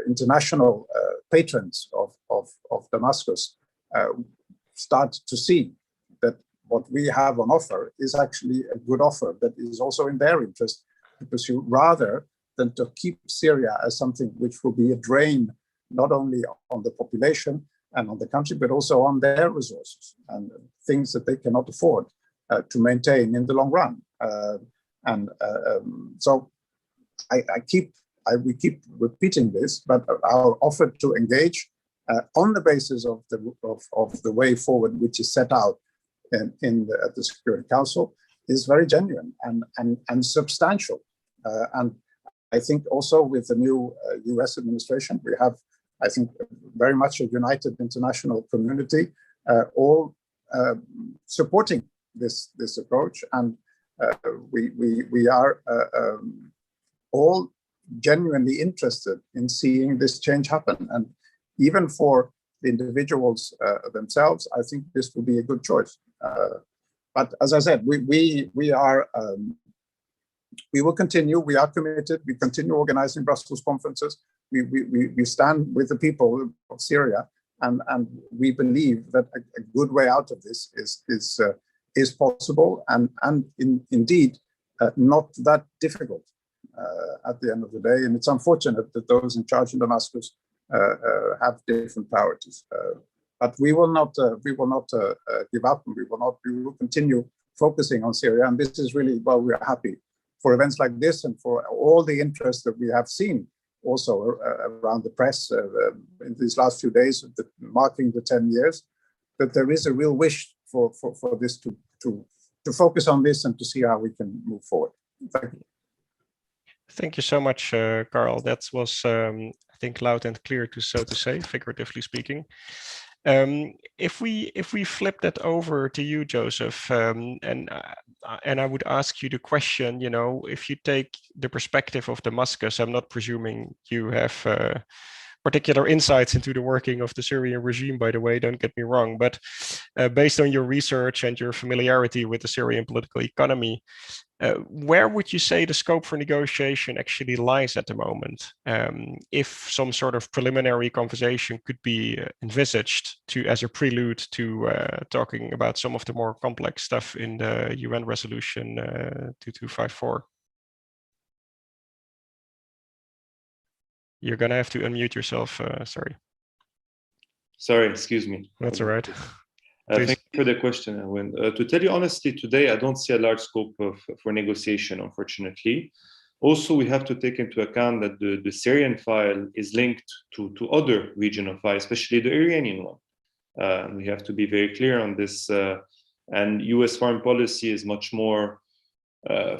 international patrons of Damascus start to see that what we have on offer is actually a good offer that is also in their interest to pursue, rather than to keep Syria as something which will be a drain not only on the population and on the country, but also on their resources and things that they cannot afford to maintain in the long run. So we keep repeating this, but our offer to engage on the basis of the way forward, which is set out at the Security Council is very genuine and substantial. And I think also with the new US administration, we have, I think, very much a united international community, all supporting this approach. And we are all genuinely interested in seeing this change happen. And even for the individuals themselves, I think this will be a good choice. But as I said, we will continue. We are committed. We continue organizing Brussels conferences. We stand with the people of Syria, and we believe that a good way out of this is possible and indeed not that difficult at the end of the day. And it's unfortunate that those in charge in Damascus have different priorities. But we will not give up, and we will continue focusing on Syria. And this is really, well, we are happy for events like this and for all the interest that we have seen also around the press in these last few days, marking the 10 years, that there is a real wish for this to focus on this and to see how we can move forward. Thank you. Thank you so much, Carl. That was, I think, loud and clear, so to say, figuratively speaking. If we flip that over to you, Joseph, and I would ask you the question, you know, if you take the perspective of Damascus, I'm not presuming you have particular insights into the working of the Syrian regime, by the way, don't get me wrong, but based on your research and your familiarity with the Syrian political economy, where would you say the scope for negotiation actually lies at the moment? If some sort of preliminary conversation could be envisaged as a prelude to talking about some of the more complex stuff in the UN resolution 2254. You're gonna have to unmute yourself, sorry. Sorry, excuse me. That's all right. Thank you for the question, Erwin. To tell you honestly, today I don't see a large scope for negotiation, unfortunately. Also, we have to take into account that the Syrian file is linked to other regional files, especially the Iranian one. We have to be very clear on this. And US foreign policy is much more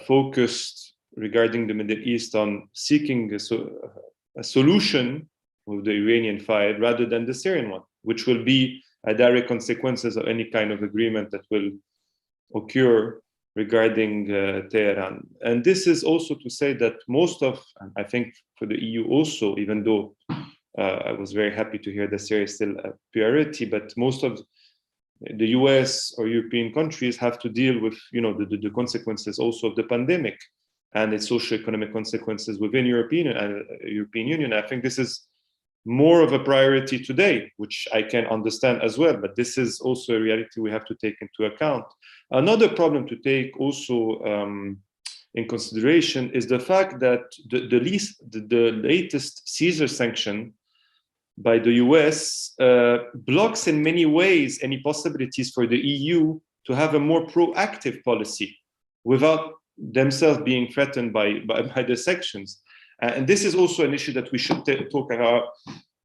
focused regarding the Middle East on seeking a solution with the Iranian file rather than the Syrian one, which will be a direct consequences of any kind of agreement that will occur regarding Tehran. And this is also to say that most of, I think for the EU also, even though I was very happy to hear that Syria is still a priority, but most of the US or European countries have to deal with, you know, the consequences also of the pandemic and its socio-economic consequences within European Union. I think this is more of a priority today, which I can understand as well, but this is also a reality we have to take into account. Another problem to take also in consideration is the fact that the latest Caesar sanction by the US blocks in many ways any possibilities for the EU to have a more proactive policy without themselves being threatened by the sanctions. And this is also an issue that we should talk about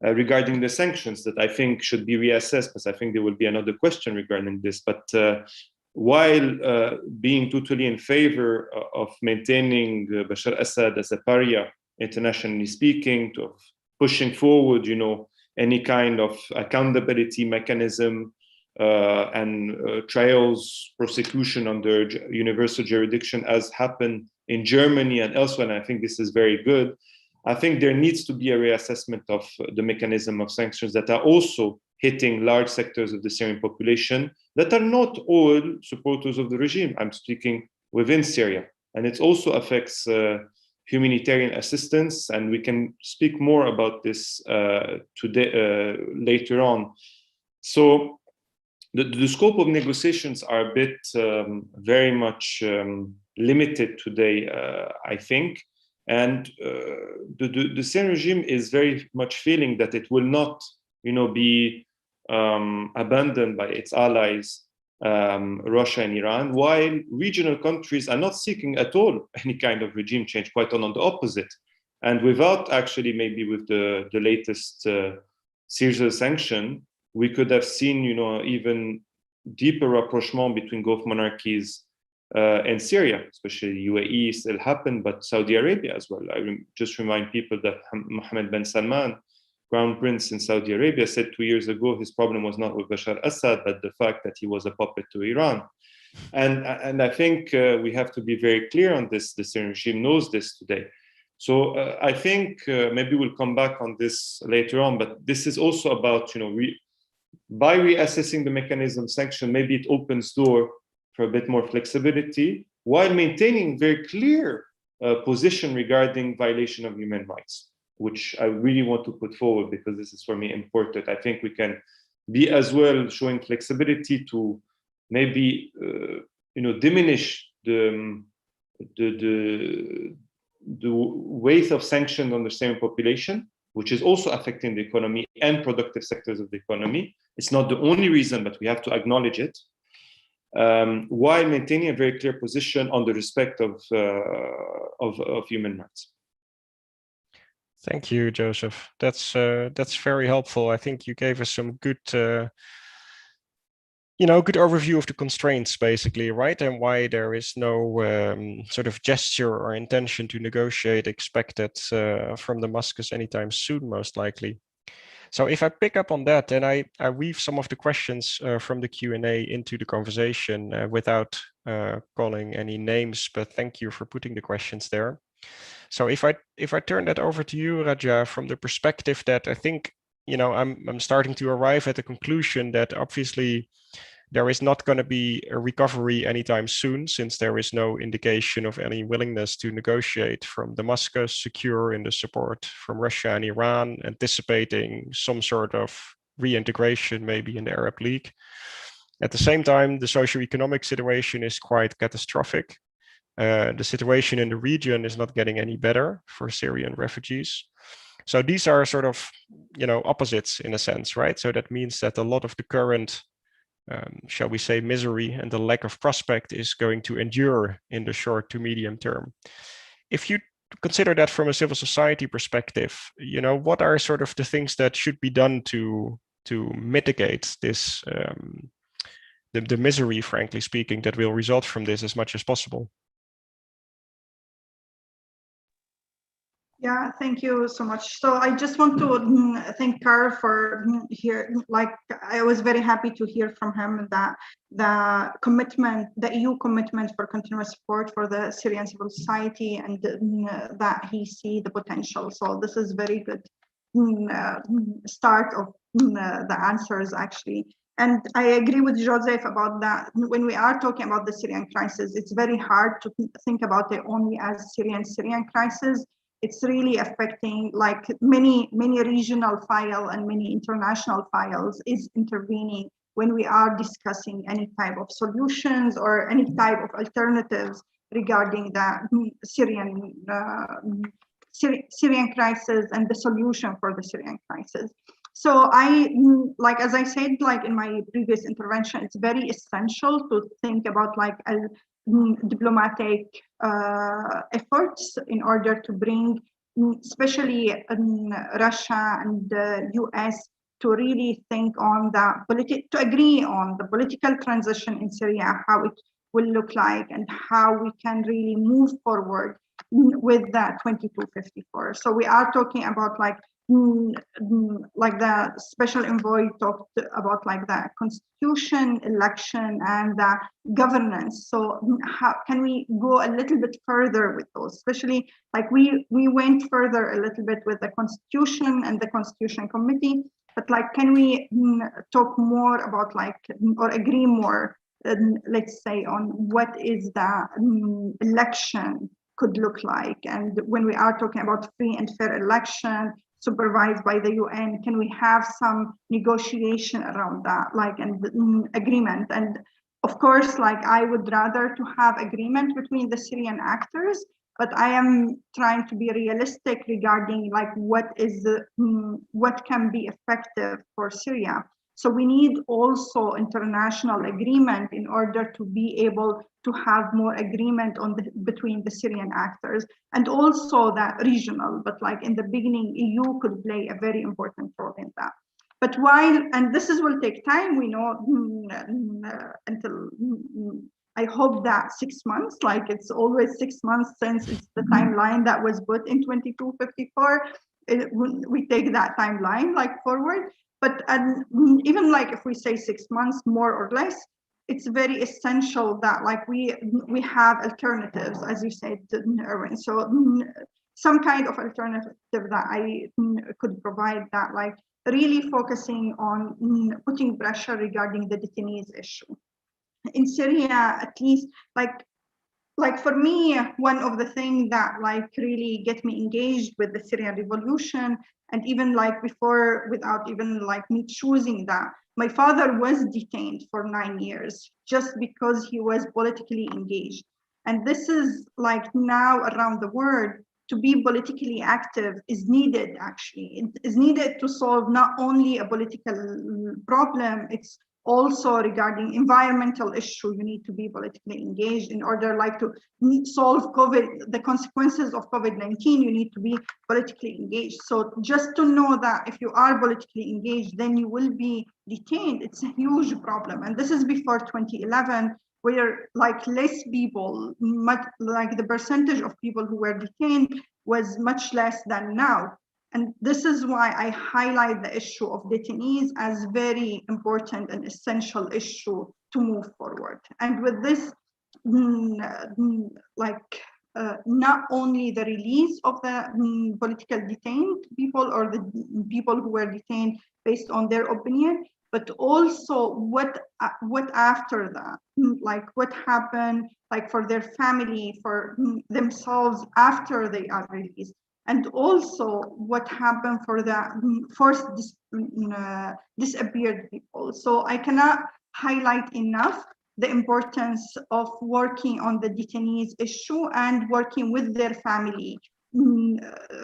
regarding the sanctions that I think should be reassessed, because I think there will be another question regarding this. But while being totally in favor of maintaining Bashar Assad as a pariah, internationally speaking, to pushing forward, you know, any kind of accountability mechanism and trials, prosecution under universal jurisdiction as happened in Germany and elsewhere, and I think this is very good. I think there needs to be a reassessment of the mechanism of sanctions that are also hitting large sectors of the Syrian population that are not all supporters of the regime. I'm speaking within Syria. And it also affects humanitarian assistance, and we can speak more about this today, later on. So the scope of negotiations are a bit very much limited today, I think. And the Syrian regime is very much feeling that it will not, you know, be abandoned by its allies, Russia and Iran, while regional countries are not seeking at all any kind of regime change, quite on the opposite. And without actually, maybe with the latest Syria sanction, we could have seen, you know, even deeper rapprochement between Gulf monarchies and Syria, especially UAE still happened, but Saudi Arabia as well. I just remind people that Mohammed bin Salman, Crown Prince in Saudi Arabia, said 2 years ago his problem was not with Bashar Assad, but the fact that he was a puppet to Iran. And I think we have to be very clear on this. The Syrian regime knows this today. So I think maybe we'll come back on this later on, but this is also about, by reassessing the mechanism sanction, maybe it opens door for a bit more flexibility while maintaining very clear position regarding violation of human rights, which I really want to put forward because this is for me important. I think we can be as well showing flexibility to maybe diminish the weight of sanctions on the Syrian population, which is also affecting the economy and productive sectors of the economy. It's not the only reason, but we have to acknowledge it, while maintaining a very clear position on the respect of human rights. Thank you, Joseph. That's very helpful. I think you gave us some good good overview of the constraints, basically, right? And why there is no sort of gesture or intention to negotiate expected from Damascus anytime soon, most likely. So if I pick up on that and I weave some of the questions from the Q&A into the conversation without calling any names, but thank you for putting the questions there. So if I turn that over to you, Rajaa, from the perspective that I think, I'm starting to arrive at the conclusion that obviously there is not going to be a recovery anytime soon, since there is no indication of any willingness to negotiate from Damascus, secure in the support from Russia and Iran, anticipating some sort of reintegration maybe in the Arab League. At the same time, the socioeconomic situation is quite catastrophic. The situation in the region is not getting any better for Syrian refugees. So these are sort of, opposites in a sense, right? So that means that a lot of the current shall we say, misery and the lack of prospect is going to endure in the short to medium term. If you consider that from a civil society perspective, what are sort of the things that should be done to mitigate this, the misery, frankly speaking, that will result from this as much as possible? Yeah, thank you so much. So I just want to thank Carl for here. Like, I was very happy to hear from him that the commitment, the EU commitment for continuous support for the Syrian civil society, and that he see the potential. So this is very good start of the answers, actually. And I agree with Joseph about that. When we are talking about the Syrian crisis, it's very hard to think about it only as Syrian crisis. It's really affecting, like, many regional file and many international files is intervening when we are discussing any type of solutions or any type of alternatives regarding the Syrian crisis and the solution for the Syrian crisis. So as I said, like in my previous intervention, it's very essential to think about diplomatic efforts in order to bring, especially Russia and the US, to really think on to agree on the political transition in Syria, how it will look like, and how we can really move forward with that 2254. So we are talking about like the special envoy talked about like the constitution, election, and the governance. So how can we go a little bit further with those? Especially like we went further a little bit with the constitution and the constitution committee, but like, can we talk more about or agree more, let's say, on what is the election could look like? And when we are talking about free and fair election supervised by the UN, can we have some negotiation around that, and agreement? And of course, I would rather to have agreement between the Syrian actors, but I am trying to be realistic regarding what can be effective for Syria. So we need also international agreement in order to be able to have more agreement between the Syrian actors, and also that regional, but in the beginning, EU could play a very important role in that. But and this will take time, we know, until I hope that 6 months, like it's always 6 months since it's the timeline that was put in 2254. We take that timeline like forward, but even like if we say 6 months more or less, it's very essential that like we have alternatives, as you said, Erwin. So some kind of alternative that I could provide, that like really focusing on putting pressure regarding the detainees issue. In Syria, at least, like for me, one of the things that like really get me engaged with the Syrian revolution, and even like before, without even like me choosing that, my father was detained for 9 years just because he was politically engaged. And this is like now around the world, to be politically active is needed, actually. It is needed to solve not only a political problem, it's also regarding environmental issue. You need to be politically engaged in order like to solve COVID, the consequences of COVID-19, you need to be politically engaged. So just to know that if you are politically engaged, then you will be detained, it's a huge problem. And this is before 2011, where like less people, much like the percentage of people who were detained was much less than now. And this is why I highlight the issue of detainees as very important and essential issue to move forward. And with this, not only the release of the political detained people or the people who were detained based on their opinion, but also what after that, like what happened, like for their family, for themselves after they are released, and also what happened for the forced disappeared people. So I cannot highlight enough the importance of working on the detainees issue and working with their family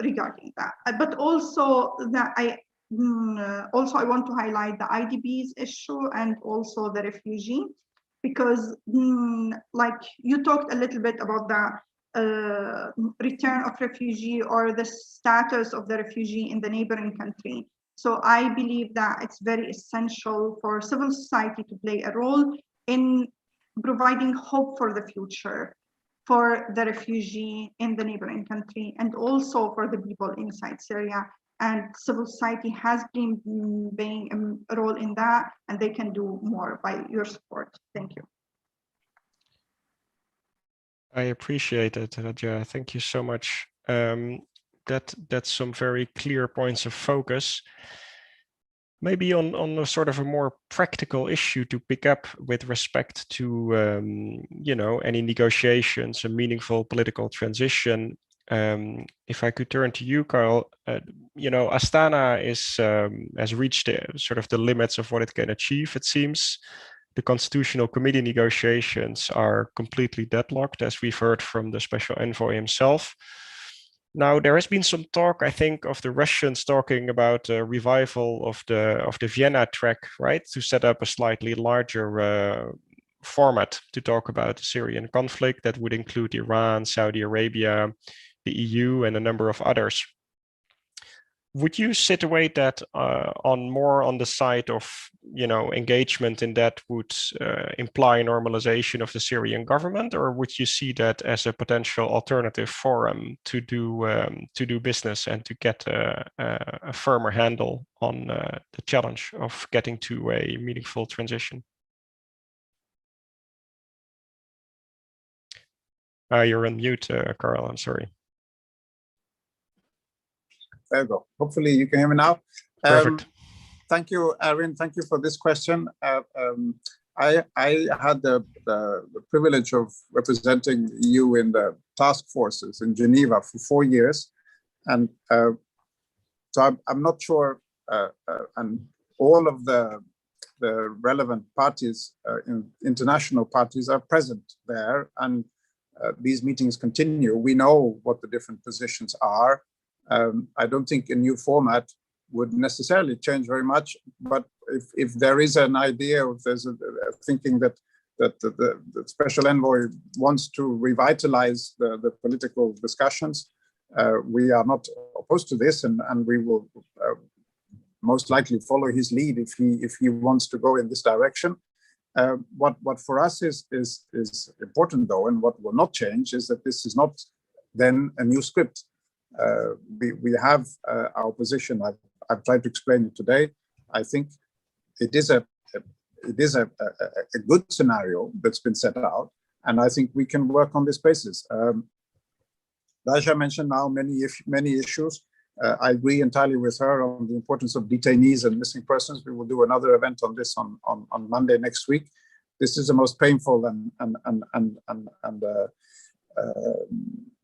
regarding that. But also that I want to highlight the IDPs issue and also the refugee, because like you talked a little bit about the return of refugee or the status of the refugee in the neighboring country. So I believe that it's very essential for civil society to play a role in providing hope for the future for the refugee in the neighboring country and also for the people inside Syria. And civil society has been playing a role in that, and they can do more by your support. Thank you. I appreciate it, Rajaa. Thank you so much. That's some very clear points of focus. Maybe on a sort of a more practical issue to pick up with respect to any negotiations, a meaningful political transition. If I could turn to you, Carl, Astana has reached sort of the limits of what it can achieve, it seems. The Constitutional Committee negotiations are completely deadlocked, as we've heard from the Special Envoy himself. Now, there has been some talk, I think, of the Russians talking about a revival of the Vienna track, right, to set up a slightly larger format to talk about the Syrian conflict that would include Iran, Saudi Arabia, the EU, and a number of others. Would you situate that more on the side of, engagement in that would imply normalization of the Syrian government, or would you see that as a potential alternative forum to do business and to get a firmer handle on the challenge of getting to a meaningful transition? You're on mute, Carl. I'm sorry. There you go. Hopefully you can hear me now. Perfect. Thank you, Erwin. Thank you for this question. I had the privilege of representing you in the task forces in Geneva for 4 years. And so I'm not sure, and all of the relevant parties, international parties are present there. And these meetings continue. We know what the different positions are. I don't think a new format would necessarily change very much, but if there is an idea, if there's a thinking that the Special Envoy wants to revitalize the political discussions, we are not opposed to this, and we will most likely follow his lead if he wants to go in this direction. What for us is important, though, and what will not change, is that this is not then a new script. We have our position. I've tried to explain it today. I think it is a good scenario that's been set out, and I think we can work on this basis. Rajaa mentioned now many issues. I agree entirely with her on the importance of detainees and missing persons. We will do another event on this on Monday next week. This is the most painful and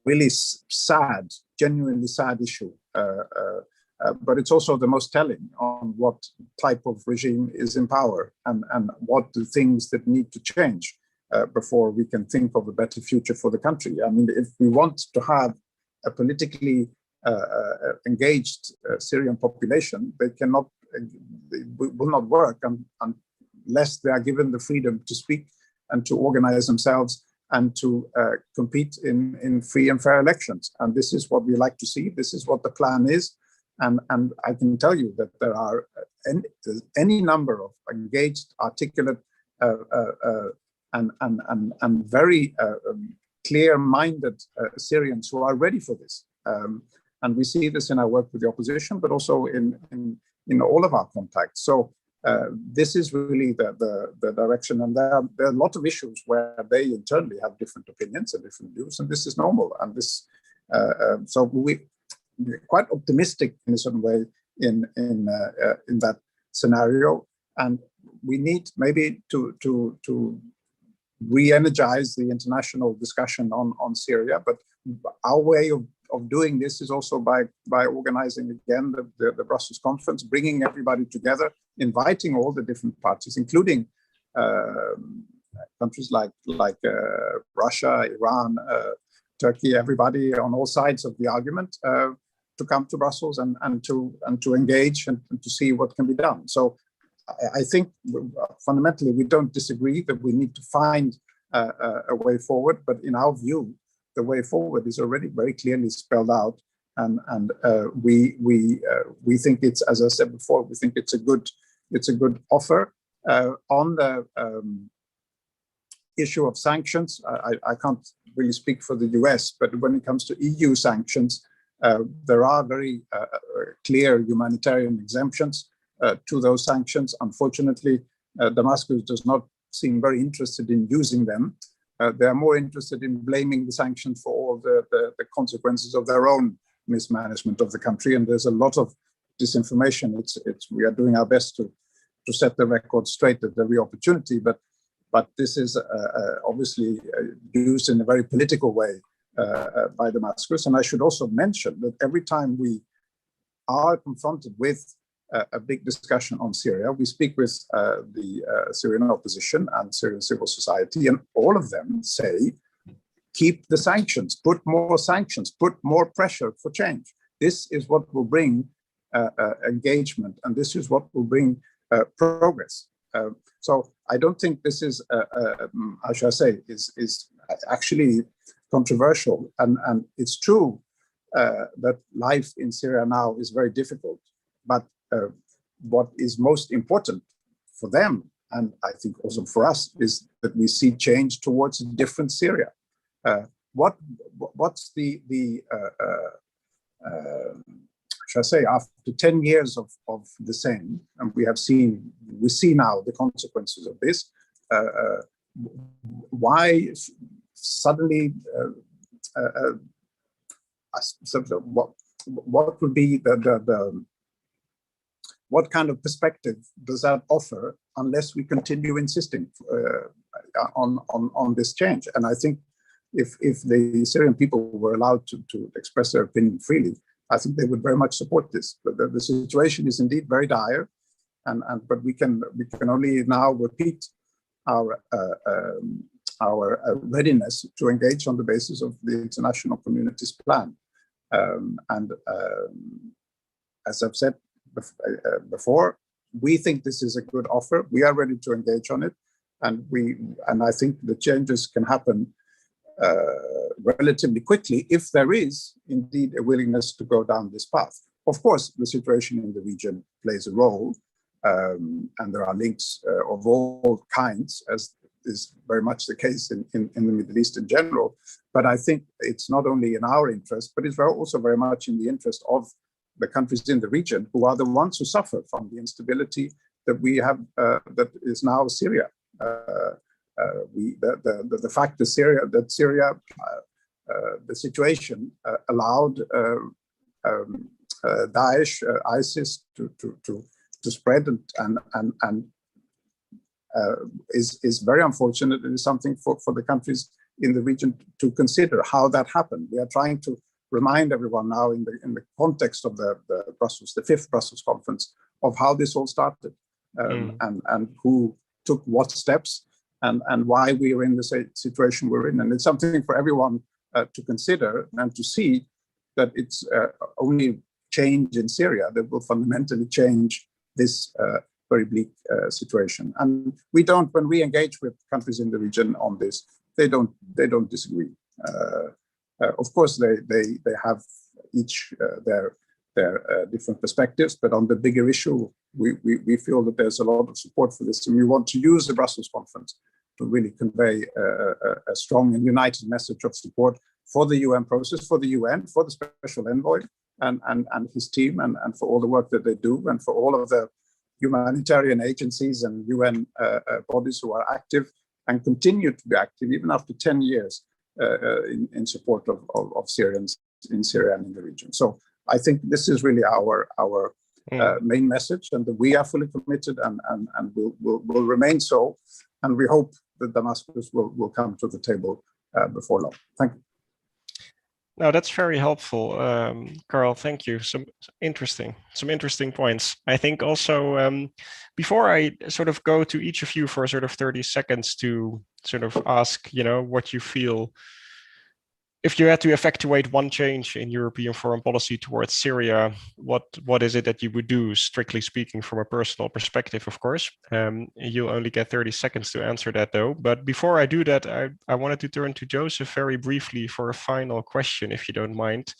really sad, genuinely sad issue. But it's also the most telling on what type of regime is in power and what the things that need to change before we can think of a better future for the country. I mean, if we want to have a politically engaged Syrian population, they will not work unless they are given the freedom to speak and to organize themselves and to compete in free and fair elections. And this is what we like to see. This is what the plan is. And I can tell you that there are any number of engaged, articulate, and very clear-minded Syrians who are ready for this. And we see this in our work with the opposition, but also in all of our contacts. So this is really the direction. And there are a lot of issues where they internally have different opinions and different views, and this is normal. And this, so we're quite optimistic in a certain way in that scenario. And we need maybe to re-energize the international discussion on Syria. But our way of doing this is also by organizing again the Brussels conference, bringing everybody together, inviting all the different parties, including countries like Russia, Iran, Turkey, everybody on all sides of the argument, to come to Brussels and to engage and to see what can be done. So I think fundamentally we don't disagree that we need to find a way forward, but in our view, the way forward is already very clearly spelled out, and we think it's, as I said before, we think it's a good offer. On the issue of sanctions, I can't really speak for the US, but when it comes to EU sanctions, there are very clear humanitarian exemptions to those sanctions. Unfortunately, Damascus does not seem very interested in using them. They are more interested in blaming the sanctions for all the consequences of their own mismanagement of the country. And there's a lot of disinformation. We are doing our best to set the record straight at every opportunity, but this is obviously used in a very political way by Damascus. And I should also mention that every time we are confronted with a big discussion on Syria, we speak with the Syrian opposition and Syrian civil society, and all of them say, keep the sanctions, put more sanctions, put more pressure for change. This is what will bring engagement, and this is what will bring progress. So I don't think this is, how shall I say, is actually controversial. And it's true that life in Syria now is very difficult, but what is most important for them, and I think also for us, is that we see change towards a different Syria. What's the shall I say, after 10 years of the same, and we see now the consequences of this, why suddenly, what would be what kind of perspective does that offer unless we continue insisting on this change? And I think if the Syrian people were allowed to express their opinion freely, I think they would very much support this. But the situation is indeed very dire, but we can only now repeat our readiness to engage on the basis of the international community's plan. As I've said before, we think this is a good offer. We are ready to engage on it, and I think the changes can happen relatively quickly if there is indeed a willingness to go down this path. Of course, the situation in the region plays a role, and there are links of all kinds, as is very much the case in the Middle East in general. But I think it's not only in our interest, but it's also very much in the interest of the countries in the region, who are the ones who suffer from the instability that we have, that is now Syria. The fact that Syria, the situation allowed Daesh, ISIS to spread and is very unfortunate. It is something for the countries in the region to consider how that happened. We are trying to remind everyone now in the context of the fifth Brussels conference, of how this all started, and who took what steps, and why we are in the situation we're in. And it's something for everyone to consider and to see that it's only change in Syria that will fundamentally change this very bleak situation. And we don't, when we engage with countries in the region on this, they don't disagree. Of course, they have each their different perspectives, but on the bigger issue, we feel that there's a lot of support for this, and we want to use the Brussels conference to really convey a strong and united message of support for the UN process, for the UN, for the special envoy and his team, and for all the work that they do, and for all of the humanitarian agencies and UN bodies who are active and continue to be active even after 10 years in support of Syrians in Syria and in the region. So I think this is really our main message, and that we are fully committed and will remain so. And we hope that Damascus will come to the table before long. Thank you. No, that's very helpful, Carl. Thank you. Some interesting points. I think also before I sort of go to each of you for sort of 30 seconds to sort of ask, what you feel, if you had to effectuate one change in European foreign policy towards Syria, what is it that you would do, strictly speaking, from a personal perspective, of course? You'll only get 30 seconds to answer that, though. But before I do that, I wanted to turn to Joseph very briefly for a final question, if you don't mind,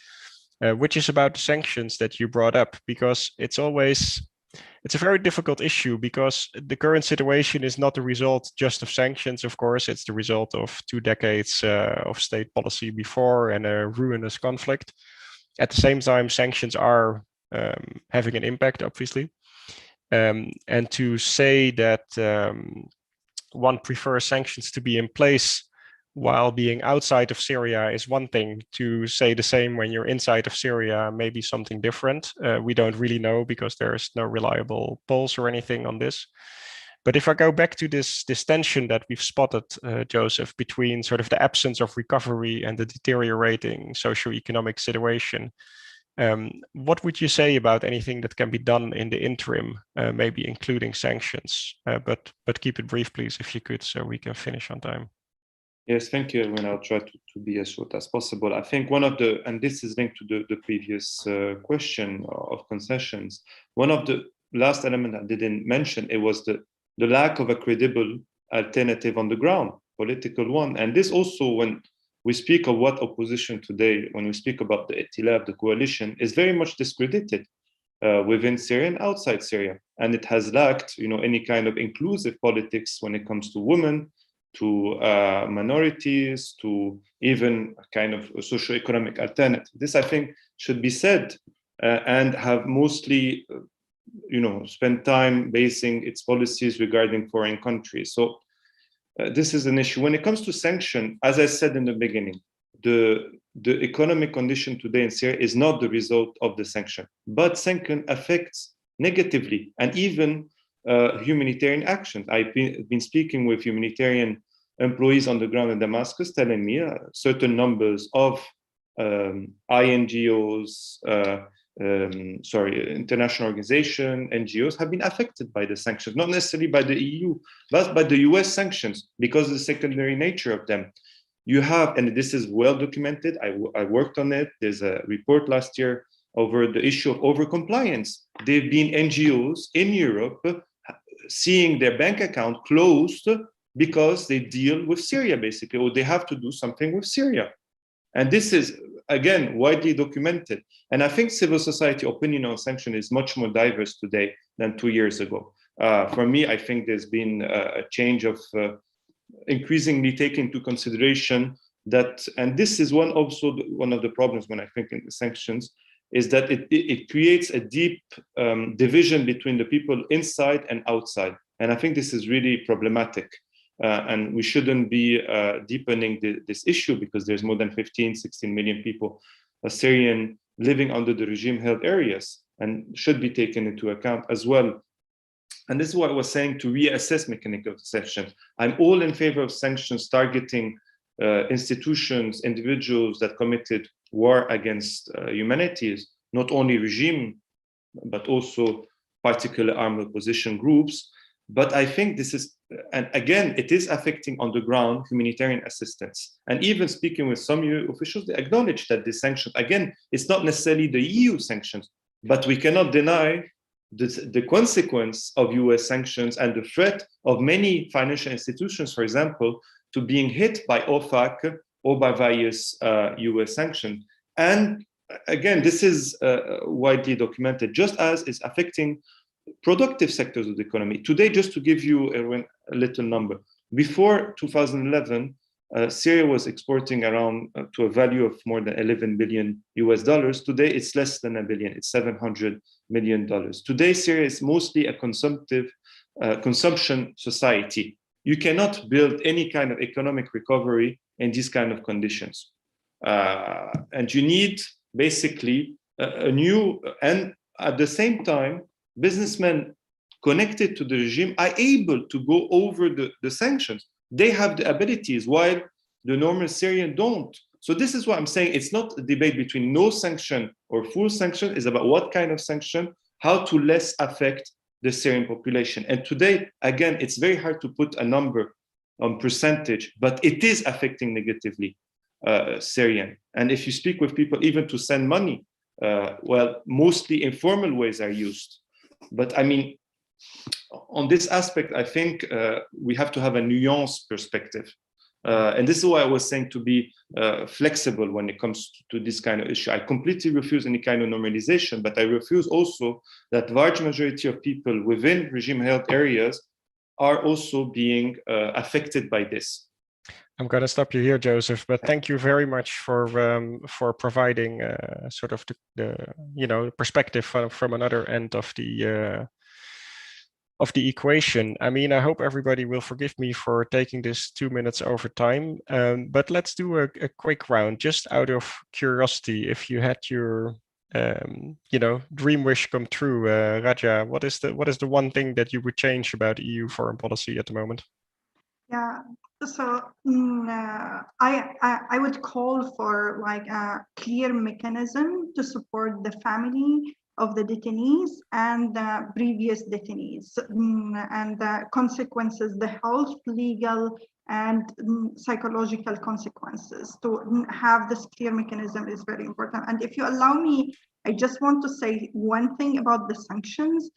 which is about the sanctions that you brought up, because it's a very difficult issue, because the current situation is not the result just of sanctions, of course. It's the result of 2 decades of state policy before and a ruinous conflict. At the same time, sanctions are having an impact, obviously. And to say that one prefers sanctions to be in place while being outside of Syria is one thing. To say the same when you're inside of Syria may be something different. We don't really know, because there's no reliable polls or anything on this. But if I go back to this tension that we've spotted, Joseph, between sort of the absence of recovery and the deteriorating socioeconomic situation, what would you say about anything that can be done in the interim, maybe including sanctions? But keep it brief, please, if you could, so we can finish on time. Yes, thank you, Erwin. I'll try to be as short as possible. I think one of the, and this is linked to the previous question of concessions, one of the last elements I didn't mention, it was the lack of a credible alternative on the ground, political one. And this also, when we speak of what opposition today, when we speak about the Ittilaf, the coalition, is very much discredited within Syria and outside Syria. And it has lacked, any kind of inclusive politics when it comes to women, to minorities, to even a kind of a socio-economic alternative. This, I think, should be said, and have mostly, spent time basing its policies regarding foreign countries. So this is an issue. When it comes to sanction, as I said in the beginning, the economic condition today in Syria is not the result of the sanction, but sanction affects negatively and even humanitarian actions. I've been speaking with humanitarian employees on the ground in Damascus, telling me certain numbers of INGOs, international organization, NGOs have been affected by the sanctions, not necessarily by the EU, but by the US sanctions, because of the secondary nature of them. You have, and this is well documented, I worked on it, there's a report last year over the issue of overcompliance. There have been NGOs in Europe seeing their bank account closed because they deal with Syria, basically, or they have to do something with Syria. And this is, again, widely documented. And I think civil society opinion on sanction is much more diverse today than 2 years ago. For me, I think there's been a change of increasingly taking into consideration that, and this is one of the problems when I think in the sanctions, is that it creates a deep division between the people inside and outside. And I think this is really problematic. And we shouldn't be deepening this issue, because there's more than 15, 16 million people, Syrian, living under the regime-held areas, and should be taken into account as well. And this is what I was saying, to reassess mechanism of sanctions. I'm all in favor of sanctions targeting institutions, individuals that committed war against humanity, not only regime, but also particular armed opposition groups. But I think this is, and again, it is affecting on the ground humanitarian assistance. And even speaking with some EU officials, they acknowledge that the sanctions, again, it's not necessarily the EU sanctions, but we cannot deny the consequence of US sanctions and the threat of many financial institutions, for example, to being hit by OFAC or by various US sanctions. And again, this is widely documented, just as it's affecting productive sectors of the economy. Today, just to give you, Erwin, a little number, before 2011, Syria was exporting around to a value of more than $11 billion US. Today, it's less than $1 billion. It's $700 million. Today, Syria is mostly a consumption society. You cannot build any kind of economic recovery in these kind of conditions. And you need basically a new, and at the same time, businessmen connected to the regime are able to go over the sanctions. They have the abilities, while the normal Syrian don't. So this is what I'm saying. It's not a debate between no sanction or full sanction. It's about what kind of sanction, how to less affect the Syrian population. And today, again, it's very hard to put a number on percentage, but it is affecting negatively Syrian. And if you speak with people, even to send money, well, mostly informal ways are used. But I mean, on this aspect, I think we have to have a nuanced perspective. And this is why I was saying to be flexible when it comes to this kind of issue. I completely refuse any kind of normalization, but I refuse also that large majority of people within regime-held areas are also being affected by this. I'm going to stop you here, Joseph, but thank you very much for providing sort of the perspective from another end of the equation. I mean, I hope everybody will forgive me for taking this 2 minutes over time, but let's do a quick round, just out of curiosity. If you had your dream wish come true, Rajaa, what is the one thing that you would change about EU foreign policy at the moment? Yeah. So I would call for like a clear mechanism to support the family of the detainees and the previous detainees, and the consequences, the health, legal, and psychological consequences. To have this clear mechanism is very important. And if you allow me, I just want to say one thing about the sanctions.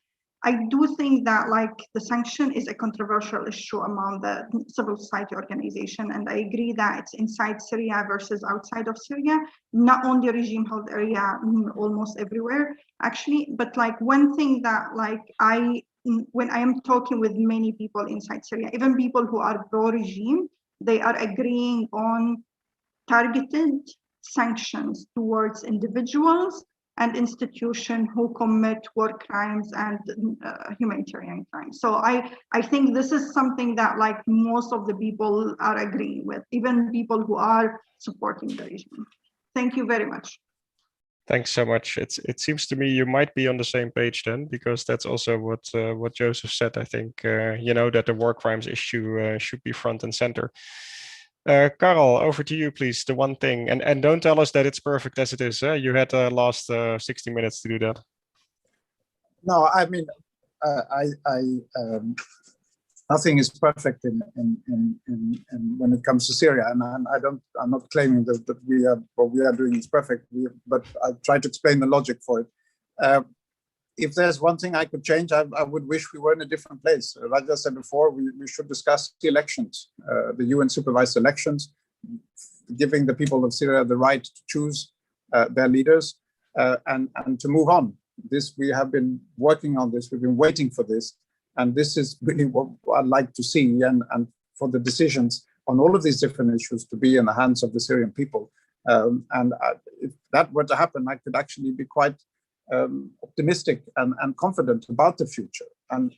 I do think that like the sanction is a controversial issue among the civil society organization, and I agree that it's inside Syria versus outside of Syria, not only regime-held area, almost everywhere actually. But like one thing that like when I am talking with many people inside Syria, even people who are pro-regime, they are agreeing on targeted sanctions towards individuals and institutions who commit war crimes and humanitarian crimes. So I think this is something that like most of the people are agreeing with, even people who are supporting the regime. Thank you very much. Thanks so much. It seems to me you might be on the same page then, because that's also what Joseph said. I think that the war crimes issue should be front and center. Karel, over to you, please. The one thing, and don't tell us that it's perfect as it is. You had the last 60 minutes to do that. No, I mean, nothing is perfect in when it comes to Syria, and I'm not claiming that what we are doing is perfect. But I try to explain the logic for it. If there's one thing I could change, I would wish we were in a different place. Rajaa said before, we should discuss the elections, the UN supervised elections, giving the people of Syria the right to choose their leaders, and to move on. This, we have been working on this, we've been waiting for this, and this is really what I'd like to see, and for the decisions on all of these different issues to be in the hands of the Syrian people. If that were to happen, I could actually be quite optimistic and confident about the future. And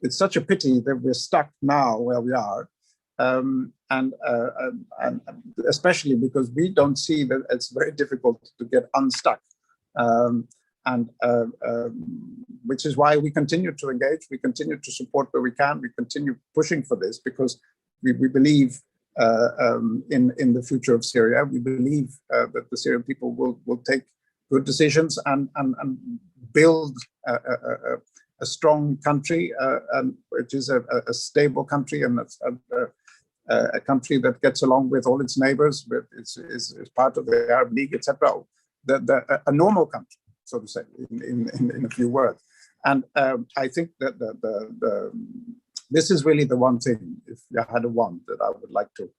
it's such a pity that we're stuck now where we are, and especially because we don't see that it's very difficult to get unstuck. Which is why we continue to engage, we continue to support where we can, we continue pushing for this, because we believe in the future of Syria. We believe that the Syrian people will take good decisions and build a strong country, which is a stable country, and a country that gets along with all its neighbors, is part of the Arab League, etc. A normal country, so to say, in a few words. And I think that this is really the one thing, if I had a wand, that I would like to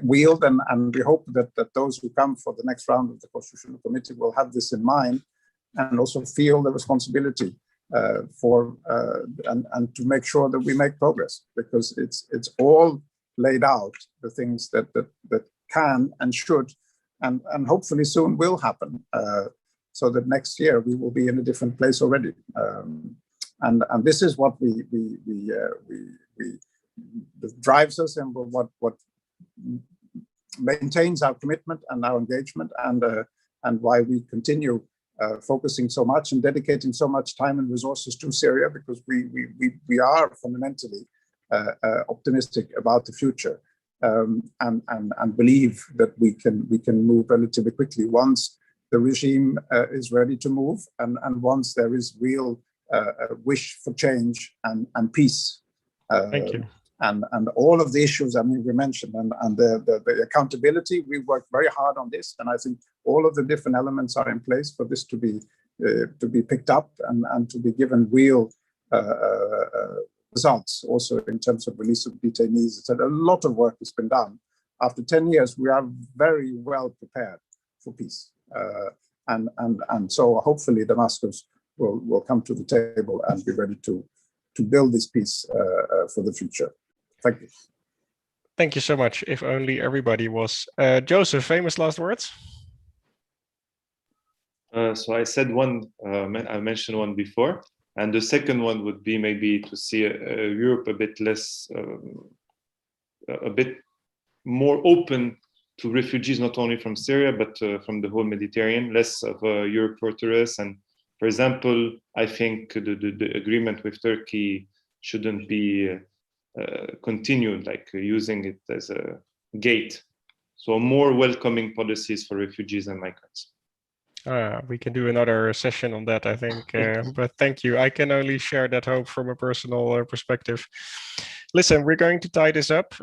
wield, and we hope that those who come for the next round of the Constitutional Committee will have this in mind, and also feel the responsibility and to make sure that we make progress, because it's all laid out, the things that can and should and hopefully soon will happen, so that next year we will be in a different place already. And this is what that drives us, and what maintains our commitment and our engagement, and why we continue focusing so much and dedicating so much time and resources to Syria, because we are fundamentally optimistic about the future, and believe that we can move relatively quickly once the regime is ready to move, and once there is real wish for change and peace. Thank you. And all of the issues, I mean, we mentioned, and the accountability, we worked very hard on this, and I think all of the different elements are in place for this to be picked up and to be given real results, also in terms of release of detainees, etc. A lot of work has been done. After 10 years, we are very well prepared for peace, and so hopefully Damascus will come to the table and be ready to build this peace for the future. Thank you. Thank you so much. If only everybody was. Joseph, famous last words? So I said one, I mentioned one before, and the second one would be maybe to see Europe a bit less, a bit more open to refugees, not only from Syria, but from the whole Mediterranean, less of a Europe fortress. And for example, I think the agreement with Turkey shouldn't be continued, like using it as a gate. So more welcoming policies for refugees and migrants. We can do another session on that, I think, but thank you. I can only share that hope from a personal perspective. Listen, we're going to tie this up.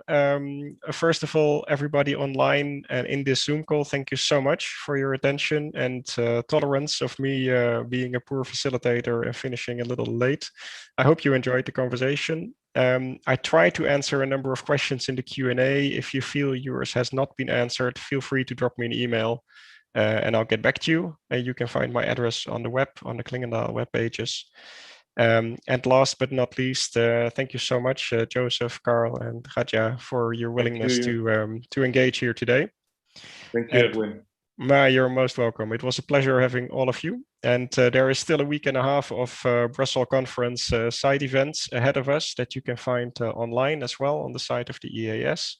First of all, everybody online and in this Zoom call, thank you so much for your attention and tolerance of me being a poor facilitator and finishing a little late. I hope you enjoyed the conversation. I tried to answer a number of questions in the Q&A. If you feel yours has not been answered, feel free to drop me an email. And I'll get back to you. You can find my address on the web, on the Clingendael web pages. And last but not least, thank you so much, Joseph, Carl, and Rajaa, for your willingness to engage here today. Thank you, Erwin. You're most welcome. It was a pleasure having all of you. And there is still a week and a half of Brussels conference side events ahead of us that you can find online as well on the site of the EAS.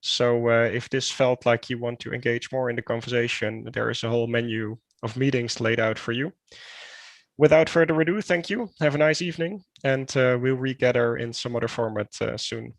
So if this felt like you want to engage more in the conversation, there is a whole menu of meetings laid out for you. Without further ado, thank you. Have a nice evening, and we'll regather in some other format soon.